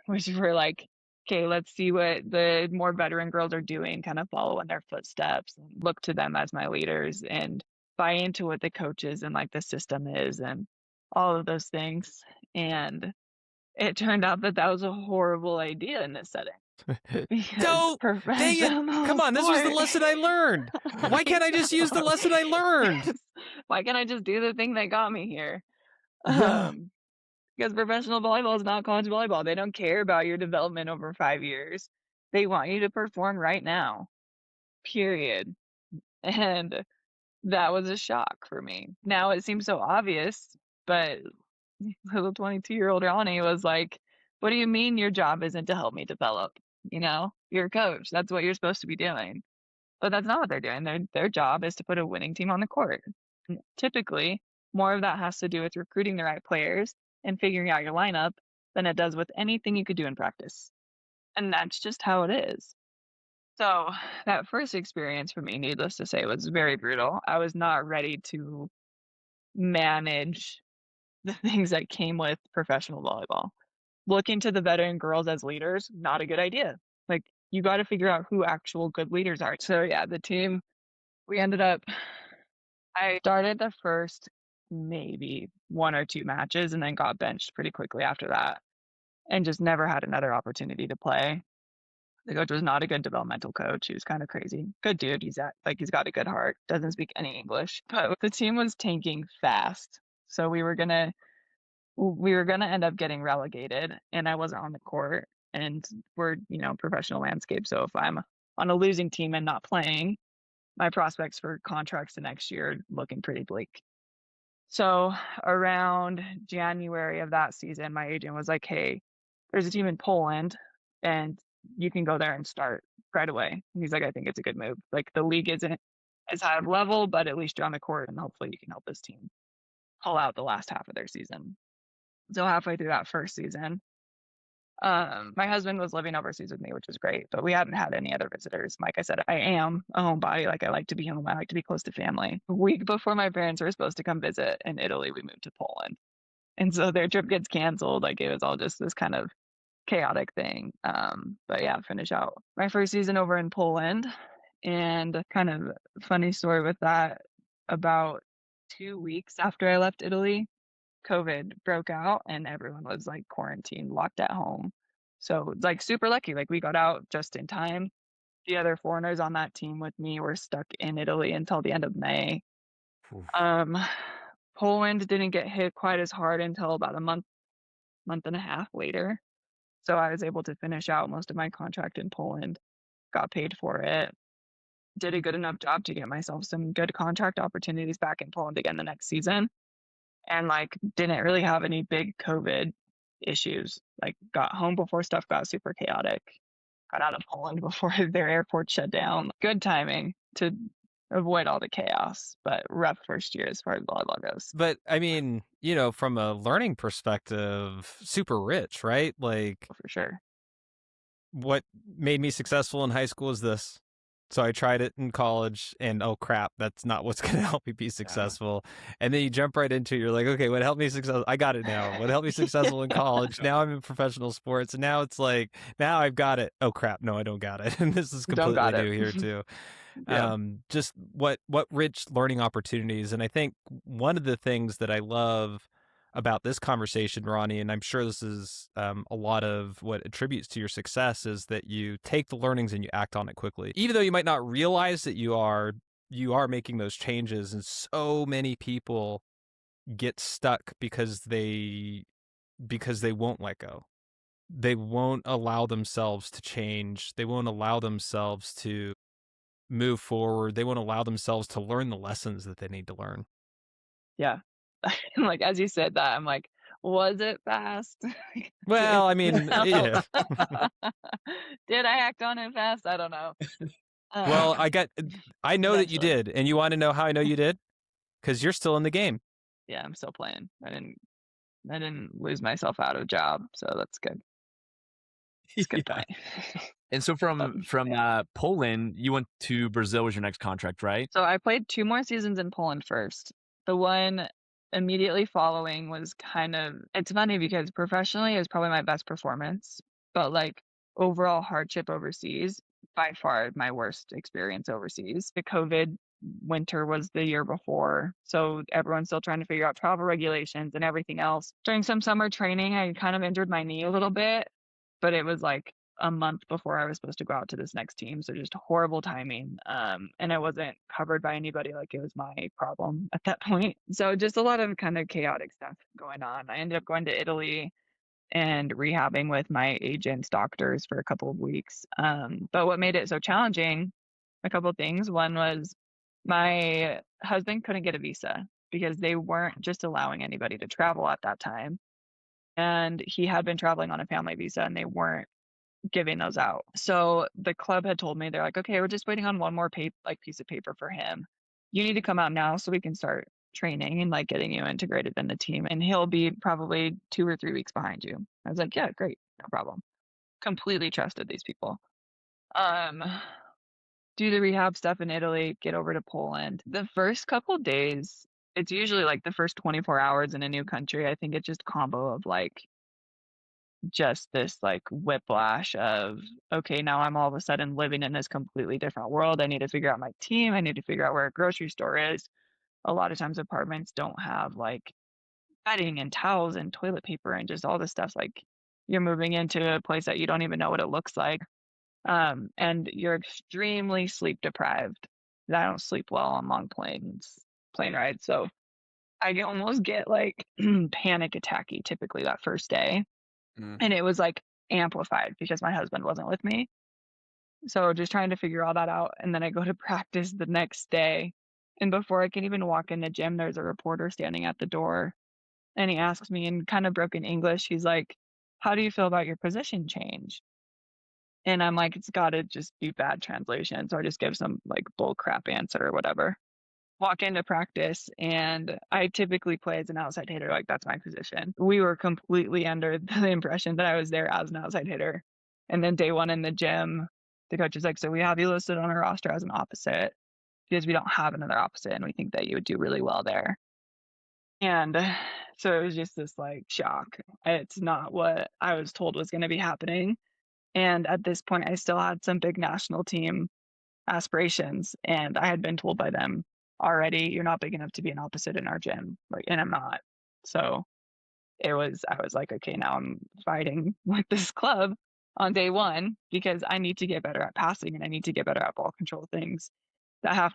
Which were like, okay, let's see what the more veteran girls are doing, kind of follow in their footsteps and look to them as my leaders and buy into what the coaches and like the system is and all of those things. And it turned out that that was a horrible idea in this setting because Don't dang it. professional Come on, this was the sport. lesson I learned. Why can't I just use the know. lesson I learned? Why can't I just do the thing that got me here? Yeah. Um, because professional volleyball is not college volleyball. They don't care about your development over 5 years. They want you to perform right now. period. And that was a shock for me. Now it seems so obvious, but little 22-year-old Ronnie was like, "What do you mean your job isn't to help me develop? You know, you're a coach. That's what you're supposed to be doing." But that's not what they're doing. Their job is to put a winning team on the court. And typically, more of that has to do with recruiting the right players and figuring out your lineup than it does with anything you could do in practice. And that's just how it is. So that first experience for me, needless to say, was very brutal. I was not ready to manage the things that came with professional volleyball. Looking to the veteran girls as leaders, not a good idea. Like, you got to figure out who actual good leaders are. So yeah, the team, we ended up, I started the first maybe 1 or 2 matches and then got benched pretty quickly after that and just never had another opportunity to play. The coach was not a good developmental coach. He was kind of crazy. Good dude. He's got a good heart. Doesn't speak any English. But the team was tanking fast. So we were gonna end up getting relegated and I wasn't on the court. And we're, professional landscape. So if I'm on a losing team and not playing, my prospects for contracts the next year are looking pretty bleak. So around January of that season, my agent was like, "Hey, there's a team in Poland and you can go there and start right away." And he's like, "I think it's a good move. Like, the league isn't as high of level, but at least you're on the court and hopefully you can help this team pull out the last half of their season." So halfway through that first season, my husband was living overseas with me, which was great, but we hadn't had any other visitors. Like I said, I am a homebody. Like, I like to be home. I like to be close to family. A week before my parents were supposed to come visit in Italy, we moved to Poland. And so their trip gets canceled. Like, it was all just this kind of chaotic thing. But yeah, finish out my first season over in Poland. And kind of funny story with that, about 2 weeks after I left Italy, COVID broke out and everyone was like quarantined, locked at home. So like super lucky, like we got out just in time. The other foreigners on that team with me were stuck in Italy until the end of May. Oof. Um, Poland didn't get hit quite as hard until about a month and a half later. So I was able to finish out most of my contract in Poland, got paid for it, did a good enough job to get myself some good contract opportunities back in Poland again the next season. And like, didn't really have any big COVID issues. Like, got home before stuff got super chaotic. Got out of Poland before their airport shut down. Good timing to avoid all the chaos, but rough first year as far as volleyball goes. But I mean, from a learning perspective, super rich, right? Like, For sure. what made me successful in high school is this. So I tried it in college and oh crap, that's not what's going to help me be successful. And then you jump right into it. You're like, okay, what helped me successful? I got it now. What helped me successful in college? Now I'm in professional sports. And now it's like, now I've got it. Oh crap, no, I don't got it. And this is Don't got completely it. new here too. Yeah. Just what rich learning opportunities. And I think one of the things that I love about this conversation, Ronnie, and I'm sure this is a lot of what attributes to your success, is that you take the learnings and you act on it quickly. Even though you might not realize that you are making those changes, and so many people get stuck because they won't let go. They won't allow themselves to change. They won't allow themselves to move forward. They won't allow themselves to learn the lessons that they need to learn. Yeah. Like, as you said that, I'm like, was it fast? Well, I mean, yeah. Did I act on it fast? I don't know. Well, I know that you Eventually. did. And you want to know how I know you did? Because you're still in the game. Yeah, I'm still playing. I didn't lose myself out of a job, so that's good. It's a good Yeah. point. And so from Poland, you went to Brazil was your next contract, right? So I played 2 more seasons in Poland first. The one immediately following was it's funny because professionally it was probably my best performance, but like, overall hardship overseas, by far my worst experience overseas. The COVID winter was the year before, so everyone's still trying to figure out travel regulations and everything else. During some summer training, I kind of injured my knee a little bit, but it was like a month before I was supposed to go out to this next team. So just horrible timing. And it wasn't covered by anybody. Like, it was my problem at that point. So just a lot of kind of chaotic stuff going on. I ended up going to Italy and rehabbing with my agent's doctors for a couple of weeks. But what made it so challenging a couple things. One was my husband couldn't get a visa because they weren't just allowing anybody to travel at that time. And he had been traveling on a family visa and they weren't giving those out. So the club had told me, they're like, okay, we're just waiting on one more piece of paper for him. You need to come out now so we can start training and like getting you integrated in the team. And he'll be probably 2 or 3 weeks behind you. I was like, yeah, great, no problem. Completely trusted these people. Um, do the rehab stuff in Italy, get over to Poland. The first couple days, it's usually like the first 24 hours in a new country. I think it's just combo of like just this like whiplash of, okay, now I'm all of a sudden living in this completely different world. I need to figure out my team. I need to figure out where a grocery store is. A lot of times apartments don't have like bedding and towels and toilet paper and just all this stuff. Like you're moving into a place that you don't even know what it looks like. And you're extremely sleep deprived. I don't sleep well on long plane rides. So almost get like panic attacky typically that first day. Mm. And it was like amplified because my husband wasn't with me. So just trying to figure all that out. And then I go to practice the next day. And before I can even walk in the gym, there's a reporter standing at the door. And he asks me in kind of broken English, he's like, how do you feel about your position change? And I'm like, it's got to just be bad translation. So I just give some like bull crap answer or whatever. Walk into practice, and I typically play as an outside hitter. Like that's my position. We were completely under the impression that I was there as an outside hitter. And then day one in the gym, the coach is like, so we have you listed on our roster as an opposite because we don't have another opposite. And we think that you would do really well there. And so it was just this like shock. It's not what I was told was going to be happening. And at this point, I still had some big national team aspirations. And I had been told by them already, you're not big enough to be an opposite in our gym. Like, and I'm not. So I was like, okay, now I'm fighting with this club on day one because I need to get better at passing and I need to get better at ball control things that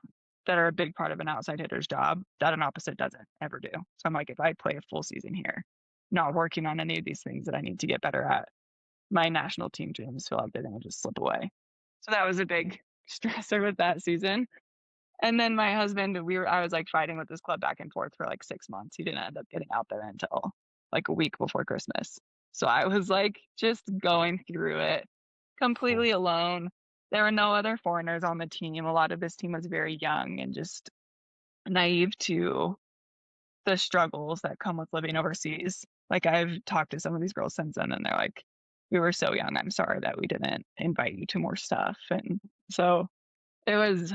are a big part of an outside hitter's job that an opposite doesn't ever do. So I'm like, if I play a full season here, not working on any of these things that I need to get better at, my national team dreams feel like they're going to just slip away. So that was a big stressor with that season. And then my husband, I was like fighting with this club back and forth for like 6 months. He didn't end up getting out there until like a week before Christmas. So I was like just going through it completely alone. There were no other foreigners on the team. A lot of this team was very young and just naive to the struggles that come with living overseas. Like I've talked to some of these girls since then and they're like, we were so young. I'm sorry that we didn't invite you to more stuff. And so it was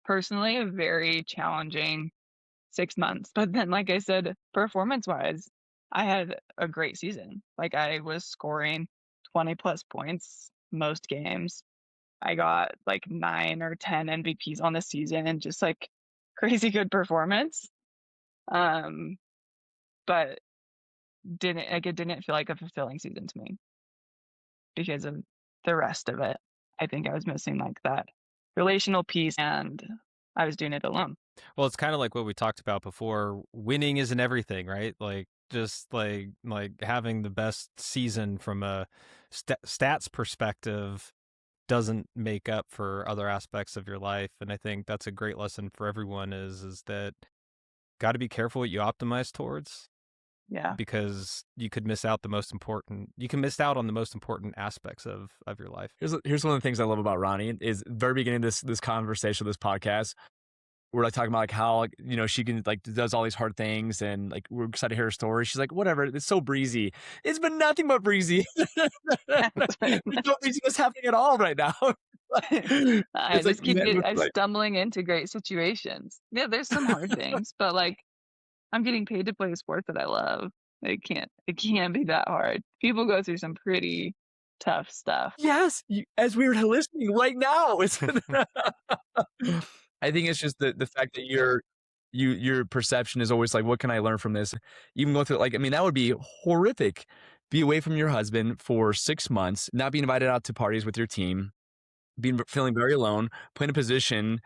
personally a very challenging 6 months. But then, like I said, performance wise, I had a great season. Like I was scoring 20 plus points most games. I got like 9 or 10 MVPs on the season and just like crazy good performance. But it didn't feel like a fulfilling season to me because of the rest of it. I think I was missing like that relational piece and I was doing it alone. Well, it's kind of like what we talked about before. Winning isn't everything, right? Like just like having the best season from a stats perspective doesn't make up for other aspects of your life. And I think that's a great lesson for everyone is that got to be careful what you optimize towards. Yeah. Because you could miss out on the most important aspects of your life. Here's one of the things I love about Roni is very beginning of this conversation, this podcast, we're like talking about like how, you know, she can like does all these hard things and like we're excited to hear her story. She's like, whatever, it's so breezy. It's been nothing but breezy. There's no breeziness happening at all right now. I just keep stumbling into great situations. Yeah, there's some hard things, but like I'm getting paid to play a sport that I love. It can't be that hard. People go through some pretty tough stuff. Yes, as we were listening right now. I think it's just the fact that your perception is always like, what can I learn from this? Even go through like, I mean, that would be horrific. Be away from your husband for 6 months, not be invited out to parties with your team, feeling very alone, put in a position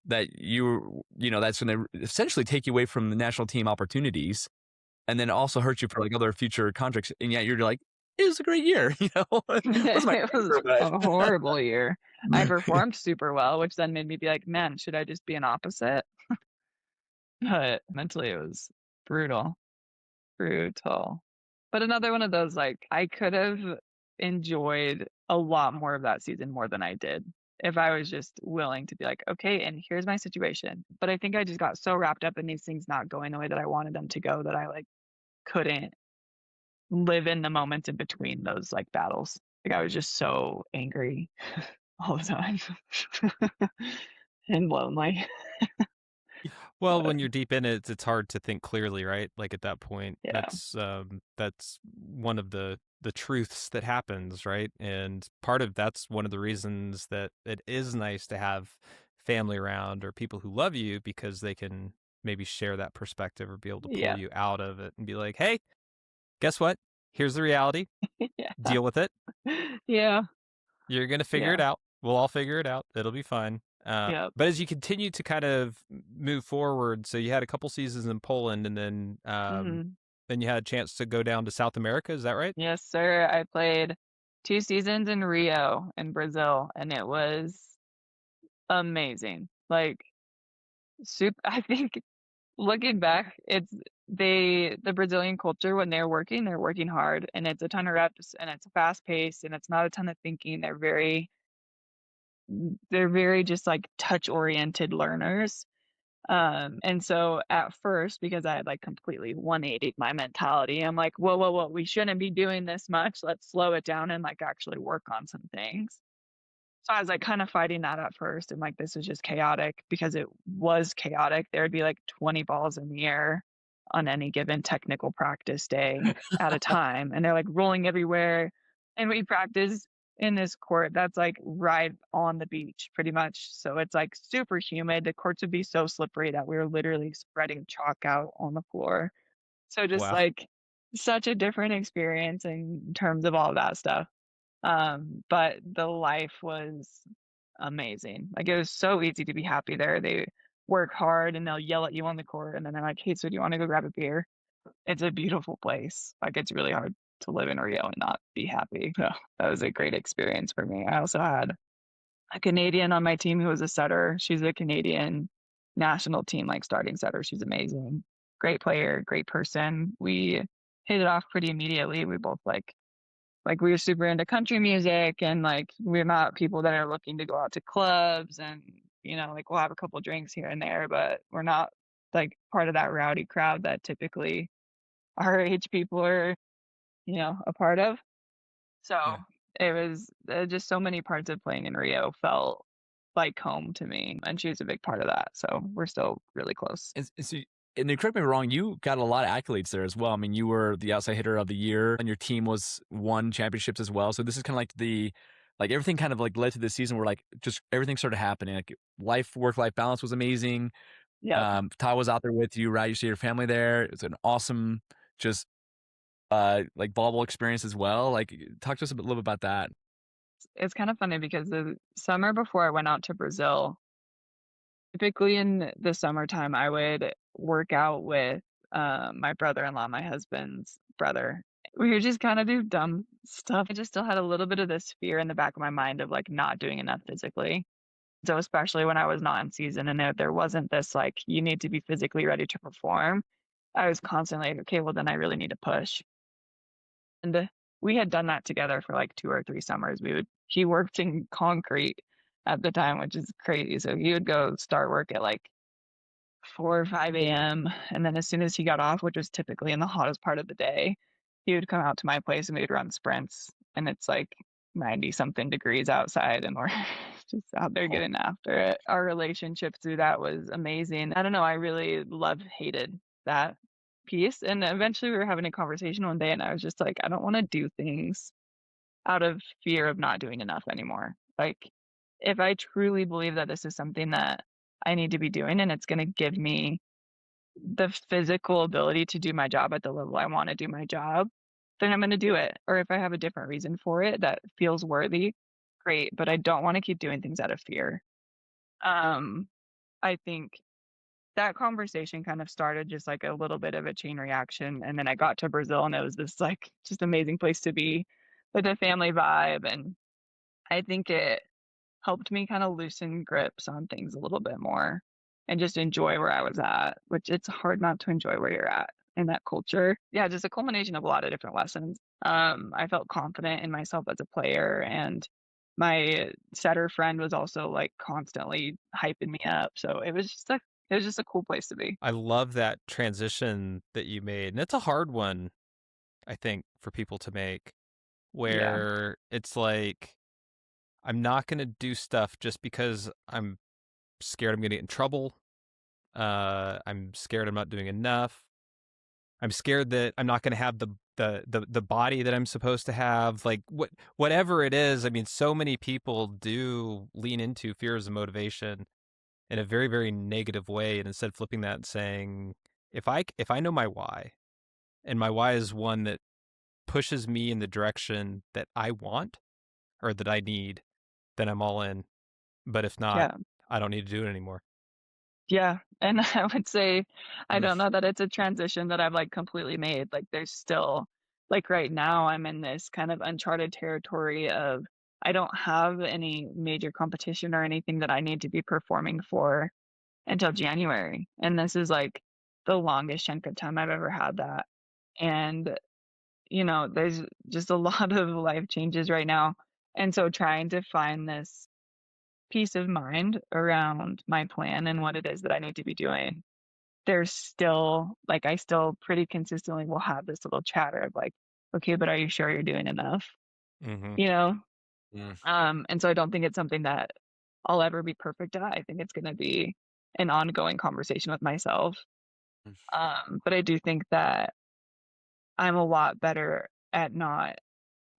that that's going to essentially take you away from the national team opportunities and then also hurt you for like other future contracts. And yet you're like, it was a great year. It was my It was favorite, but a horrible year. I performed super well, which then made me be like, "Man, should I just be an opposite?" But mentally, it was brutal, brutal. But another one of those, like, I could have enjoyed a lot more of that season more than I did if I was just willing to be like, "Okay, and here's my situation." But I think I just got so wrapped up in these things not going the way that I wanted them to go that I, like, couldn't live in the moments in between those, like, battles. Like, I was just so angry all the time and lonely. Well, But when you're deep in it, it's hard to think clearly, right? Like at that point, yeah. that's one of the truths that happens, right? And part of that's one of the reasons that it is nice to have family around or people who love you because they can maybe share that perspective or be able to pull Yeah. you out of it and be like, "Hey, guess what? Here's the reality. Yeah. Deal with it. Yeah. You're gonna figure it Yeah. out. We'll all figure it out. It'll be fine." Yep. But as you continue to kind of move forward, so you had a couple seasons in Poland, and Mhm. then you had a chance to go down to South America. Is that right? Yes, sir. I played 2 seasons in Rio in Brazil, and it was amazing. Like, I think looking back, it's the Brazilian culture when they're working hard, and it's a ton of reps, and it's fast paced, and it's not a ton of thinking. They're very just, like, touch-oriented learners. And so at first, because I had, like, completely 180'd my mentality, I'm like, "Whoa, whoa, whoa, we shouldn't be doing this much. Let's slow it down and, like, actually work on some things." So I was, like, kinda fighting that at first, and, like, this was just chaotic because it was chaotic. There would be, like, 20 balls in the air on any given technical practice day at a time, and they're, like, rolling everywhere, and we practice in this court that's, like, right on the beach pretty much, so it's, like, super humid. The courts would be so slippery that we were literally spreading chalk out on the floor. So just, Wow. like, such a different experience in terms of all of that stuff. But the life was amazing. Like, it was so easy to be happy there. They work hard and they'll yell at you on the court, and then they're like, "Hey, so do you wanna go grab a beer?" It's a beautiful place. Like, it's really hard to live in Rio and not be happy. So, that was a great experience for me. I also had a Canadian on my team who was a setter. She's a Canadian national team, like, starting setter. She's amazing. Great player, great person. We hit it off pretty immediately. We both, like, we were super into country music, and, like, we're not people that are looking to go out to clubs and, like, we'll have a couple drinks here and there, but we're not, like, part of that rowdy crowd that typically our age people are, a part of. So, Yeah. it was, just so many parts of playing in Rio felt like home to me, and she was a big part of that, so we're still really close. And so, and then correct me if I'm wrong, you got a lot of accolades there as well. I mean, you were the outside hitter of the year, and your team was won championships as well. So this is kind of like like everything kind of like led to this season where like just everything started happening. Like work-life balance was amazing. Yep. Ty was out there with you, right? You see your family there. It's an awesome, just like volleyball experience as well. Like, talk to us a little bit about that. It's kind of funny because the summer before I went out to Brazil, typically in the summertime, I would work out with, my brother-in-law, my husband's brother. We would just kinda do dumb stuff. I just still had a little bit of this fear in the back of my mind of, like, not doing enough physically. So especially when I was not in season and there wasn't this, like, you need to be physically ready to perform, I was constantly like, "Okay, well, then I really need to push." And we had done that together for, like, 2 or 3 summers. He worked in concrete at the time, which is crazy. So he would go start work at, like, 4 or 5 a.m., and then as soon as he got off, which was typically in the hottest part of the day, he would come out to my place and we'd run sprints, and it's, like, 90 something degrees outside, and we're just out there Oh, getting after it. Our relationship through that was amazing. I don't know, I really hated that piece, and eventually we were having a conversation one day, and I was just like, "I don't wanna do things out of fear of not doing enough anymore." Like, if I truly believe that this is something that I need to be doing and it's gonna give me the physical ability to do my job at the level I wanna do my job, then I'm gonna do it. Or if I have a different reason for it that feels worthy, great, but I don't wanna keep doing things out of fear. Um, I think that conversation kind of started just like a little bit of a chain reaction, and then I got to Brazil, and it was this, like, just amazing place to be with a family vibe, and I think it helped me kinda loosen grips on things a little bit more and just enjoy where I was at, which it's hard not to enjoy where you're at in that culture. Yeah, just a culmination of a lot of different lessons. I felt confident in myself as a player, and my setter friend was also, like, constantly hyping me up, so it was just a cool place to be. I love that transition that you made, and it's a hard one, I think, for people to make, Yeah, where it's like, I'm not gonna do stuff just because I'm scared I'm gonna get in trouble. I'm scared I'm not doing enough. I'm scared that I'm not gonna have the body that I'm supposed to have. Like whatever it is, I mean, so many people do lean into fear as a motivation in a very, very negative way, and instead flipping that and saying, if I know my why, and my why is one that pushes me in the direction that I want or that I need, then I'm all in. But if not, yeah. I don't need to do it anymore. Yeah, and I would say I don't Mm. know that it's a transition that I've, like, completely made, like, there's still like, right now, I'm in this kind of uncharted territory of I don't have any major competition or anything that I need to be performing for until January, and this is, like, the longest chunk of time I've ever had that, and, there's just a lot of life changes right now, and so trying to find this peace of mind around my plan and what it is that I need to be doing. There's still like, I still pretty consistently will have this little chatter of like, "Okay, but are you sure you're doing enough?" Mm-hmm. You know? Mm. And so I don't think it's something that I'll ever be perfect at. I think it's gonna be an ongoing conversation with myself. But I do think that I'm a lot better at not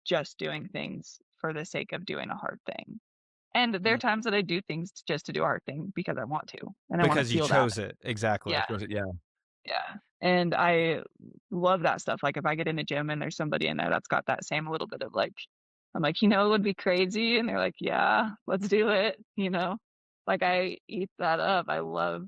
just doing things for the sake of doing a hard thing. And there are Mm. times that I do things just to do a hard thing because I want to, and I wanna Because you feel that. chose it. Exactly. Yeah. Shows it, yeah. Yeah, and I love that stuff, like, if I get in a gym and there's somebody in there that's got that same little bit of, like I'm like, "You know, it would be crazy," and they're like, "Yeah, let's do it," you know? Like, I eat that up. I love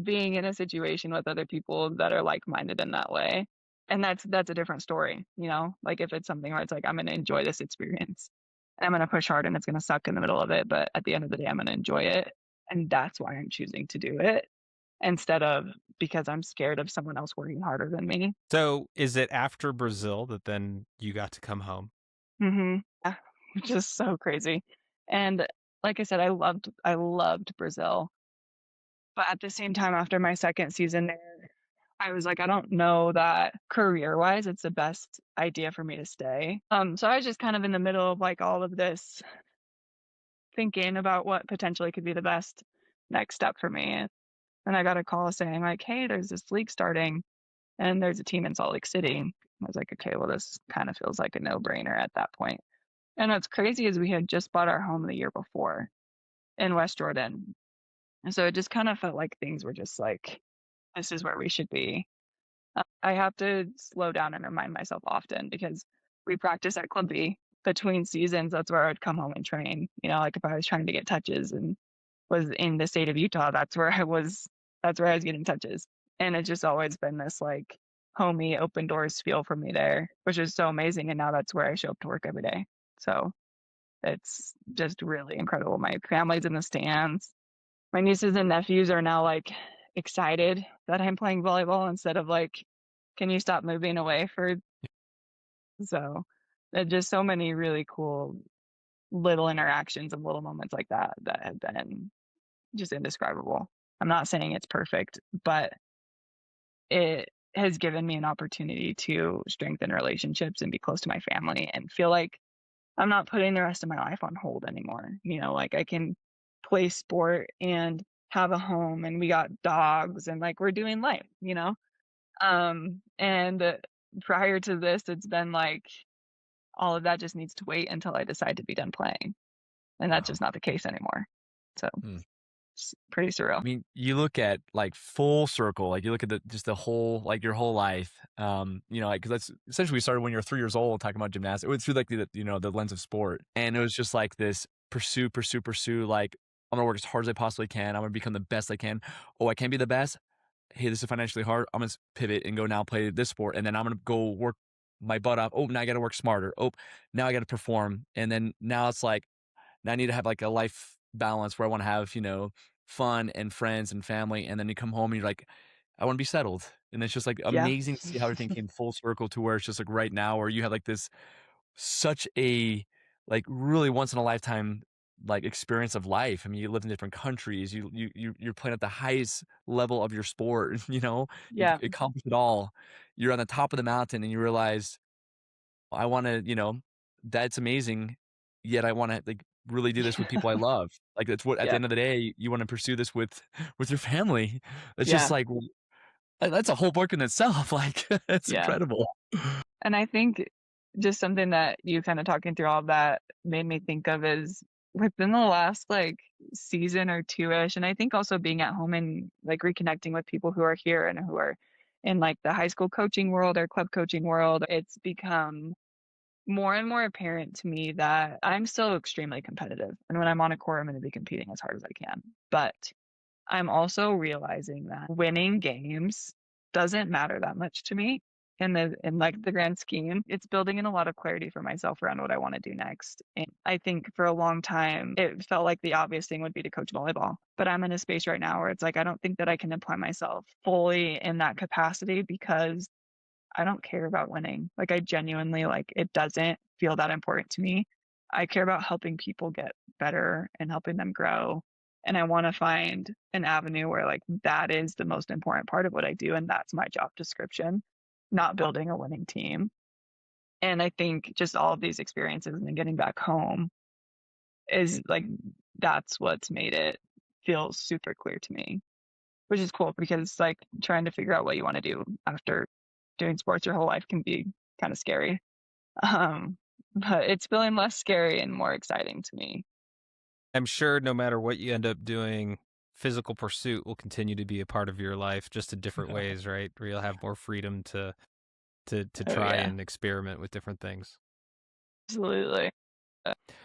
being in a situation with other people that are like-minded in that way, and that's a different story, you know? Like, if it's something where it's like, "I'm gonna enjoy this experience, and I'm gonna push hard, and it's gonna suck in the middle of it, but at the end of the day, I'm gonna enjoy it," and that's why I'm choosing to do it instead of because I'm scared of someone else working harder than me. So is it after Brazil that then you got to come home? Yeah, which is so crazy. And like I said, I loved Brazil, but at the same time, after my 2nd season there, I was like, I don't know that career-wise, it's the best idea for me to stay. So I was just kind of in the middle of, like, all of this thinking about what potentially could be the best next step for me, and I got a call saying like, "Hey, there's this league starting, and there's a team in Salt Lake City." I was like, "Okay, well, this kind of feels like a no-brainer at that point." And what's crazy is we had just bought our home the year before in West Jordan. And so it just kind of felt like things were just like, this is where we should be. I have to slow down and remind myself often because we practice at Club B between seasons. That's where I'd come home and train. Like if I was trying to get touches and was in the state of Utah, that's where I was getting touches. And it's just always been this like homey open doors feel for me there, which is so amazing. And now that's where I show up to work every day. So it's just really incredible. My family's in the stands. My nieces and nephews are now like excited that I'm playing volleyball instead of like, can you stop moving away for so just so many really cool little interactions and little moments like that have been just indescribable. I'm not saying it's perfect, but it has given me an opportunity to strengthen relationships and be close to my family and feel like I'm not putting the rest of my life on hold anymore. Like I can play sport and have a home and we got dogs and like we're doing life. And prior to this, it's been like all of that just needs to wait until I decide to be done playing. And that's Wow. just not the case anymore. So Mm. it's pretty surreal. I mean, you look at like full circle, like you look at just the whole, like your whole life, like, cause that's essentially we started when you were 3 years old talking about gymnastics. It was through like the lens of sport. And it was just like this pursue, like I'm going to work as hard as I possibly can. I'm going to become the best I can. Oh, I can't be the best. Hey, this is financially hard. I'm going to pivot and go now play this sport. And then I'm going to go work my butt off. Oh, now I got to work smarter. Oh, now I got to perform. And then now it's like, now I need to have like a life balance where I want to have, fun and friends and family. And then you come home and you're like, I want to be settled. And it's just like Yeah. amazing to see how everything came full circle to where it's just like right now where you have like this such a like really once in a lifetime like experience of life. I mean, you live in different countries. You're playing at the highest level of your sport. You've Yeah. accomplished it all. You're on the top of the mountain, and you realize, I want to, that's amazing. Yet I want to like really do this with people I love. Like that's what at the Yeah. end of the day you want to pursue this with your family. It's Yeah. just like that's a whole book in itself. Like it's Yeah. incredible. And I think just something that you kind of talking through all of that made me think of is within the last like season or two-ish, and I think also being at home and like reconnecting with people who are here and who are in like the high school coaching world or club coaching world, it's become more and more apparent to me that I'm still extremely competitive. And when I'm on a court, I'm going to be competing as hard as I can. But I'm also realizing that winning games doesn't matter that much to me in like the grand scheme. It's building in a lot of clarity for myself around what I want to do next. And I think for a long time it felt like the obvious thing would be to coach volleyball. But I'm in a space right now where it's like I don't think that I can apply myself fully in that capacity because I don't care about winning. Like I genuinely like it doesn't feel that important to me. I care about helping people get better and helping them grow. And I want to find an avenue where like that is the most important part of what I do. And that's my job description, not building a winning team. And I think just all of these experiences and then getting back home is like, that's what's made it feel super clear to me, which is cool because like trying to figure out what you want to do after doing sports your whole life can be kind of scary. But it's feeling less scary and more exciting to me. I'm sure no matter what you end up doing, physical pursuit will continue to be a part of your life, just in different ways, right? Where you'll have more freedom to try and experiment with different things. Absolutely.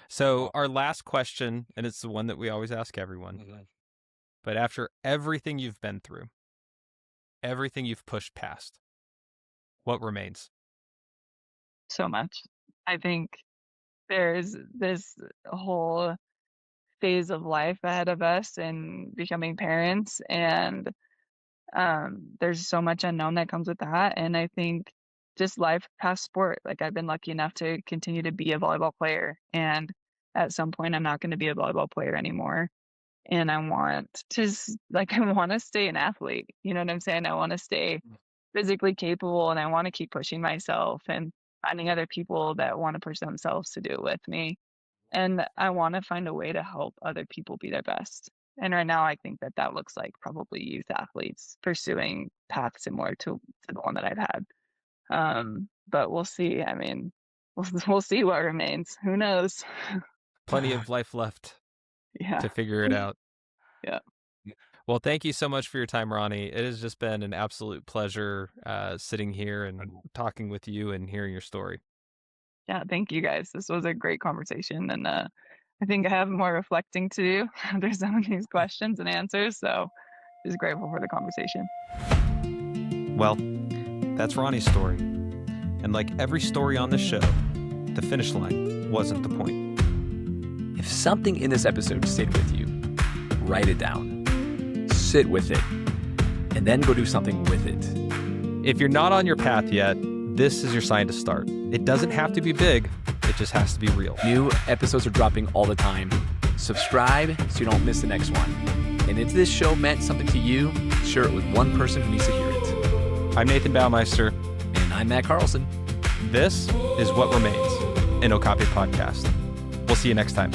So our last question, and it's the one that we always ask everyone, but after everything you've been through, everything you've pushed past, what remains? So much. I think there's this whole phase of life ahead of us and becoming parents, and there's so much unknown that comes with that. And I think just life past sport, like I've been lucky enough to continue to be a volleyball player, and at some point I'm not going to be a volleyball player anymore. And I want to I want to stay an athlete. You know what I'm saying? I want to stay physically capable, and I want to keep pushing myself and finding other people that want to push themselves to do it with me. And I want to find a way to help other people be their best. And right now, I think that looks like probably youth athletes pursuing paths similar to the one that I've had. But we'll see. I mean, we'll see what remains. Who knows? Plenty of life left to figure it out. Yeah. Well, thank you so much for your time, Roni. It has just been an absolute pleasure sitting here and talking with you and hearing your story. Yeah, thank you guys. This was a great conversation, and I think I have more reflecting to do after some of these questions and answers, so just grateful for the conversation. Well, that's Roni's story. And like every story on this show, the finish line wasn't the point. If something in this episode stayed with you, write it down. Sit with it, and then go do something with it. If you're not on your path yet, this is your sign to start. It doesn't have to be big, it just has to be real. New episodes are dropping all the time. Subscribe so you don't miss the next one. And if this show meant something to you, share it with one person who needs to hear it. I'm Nathan Baumeister. And I'm Matt Carlson. This is What Remains, an Okapi podcast. We'll see you next time.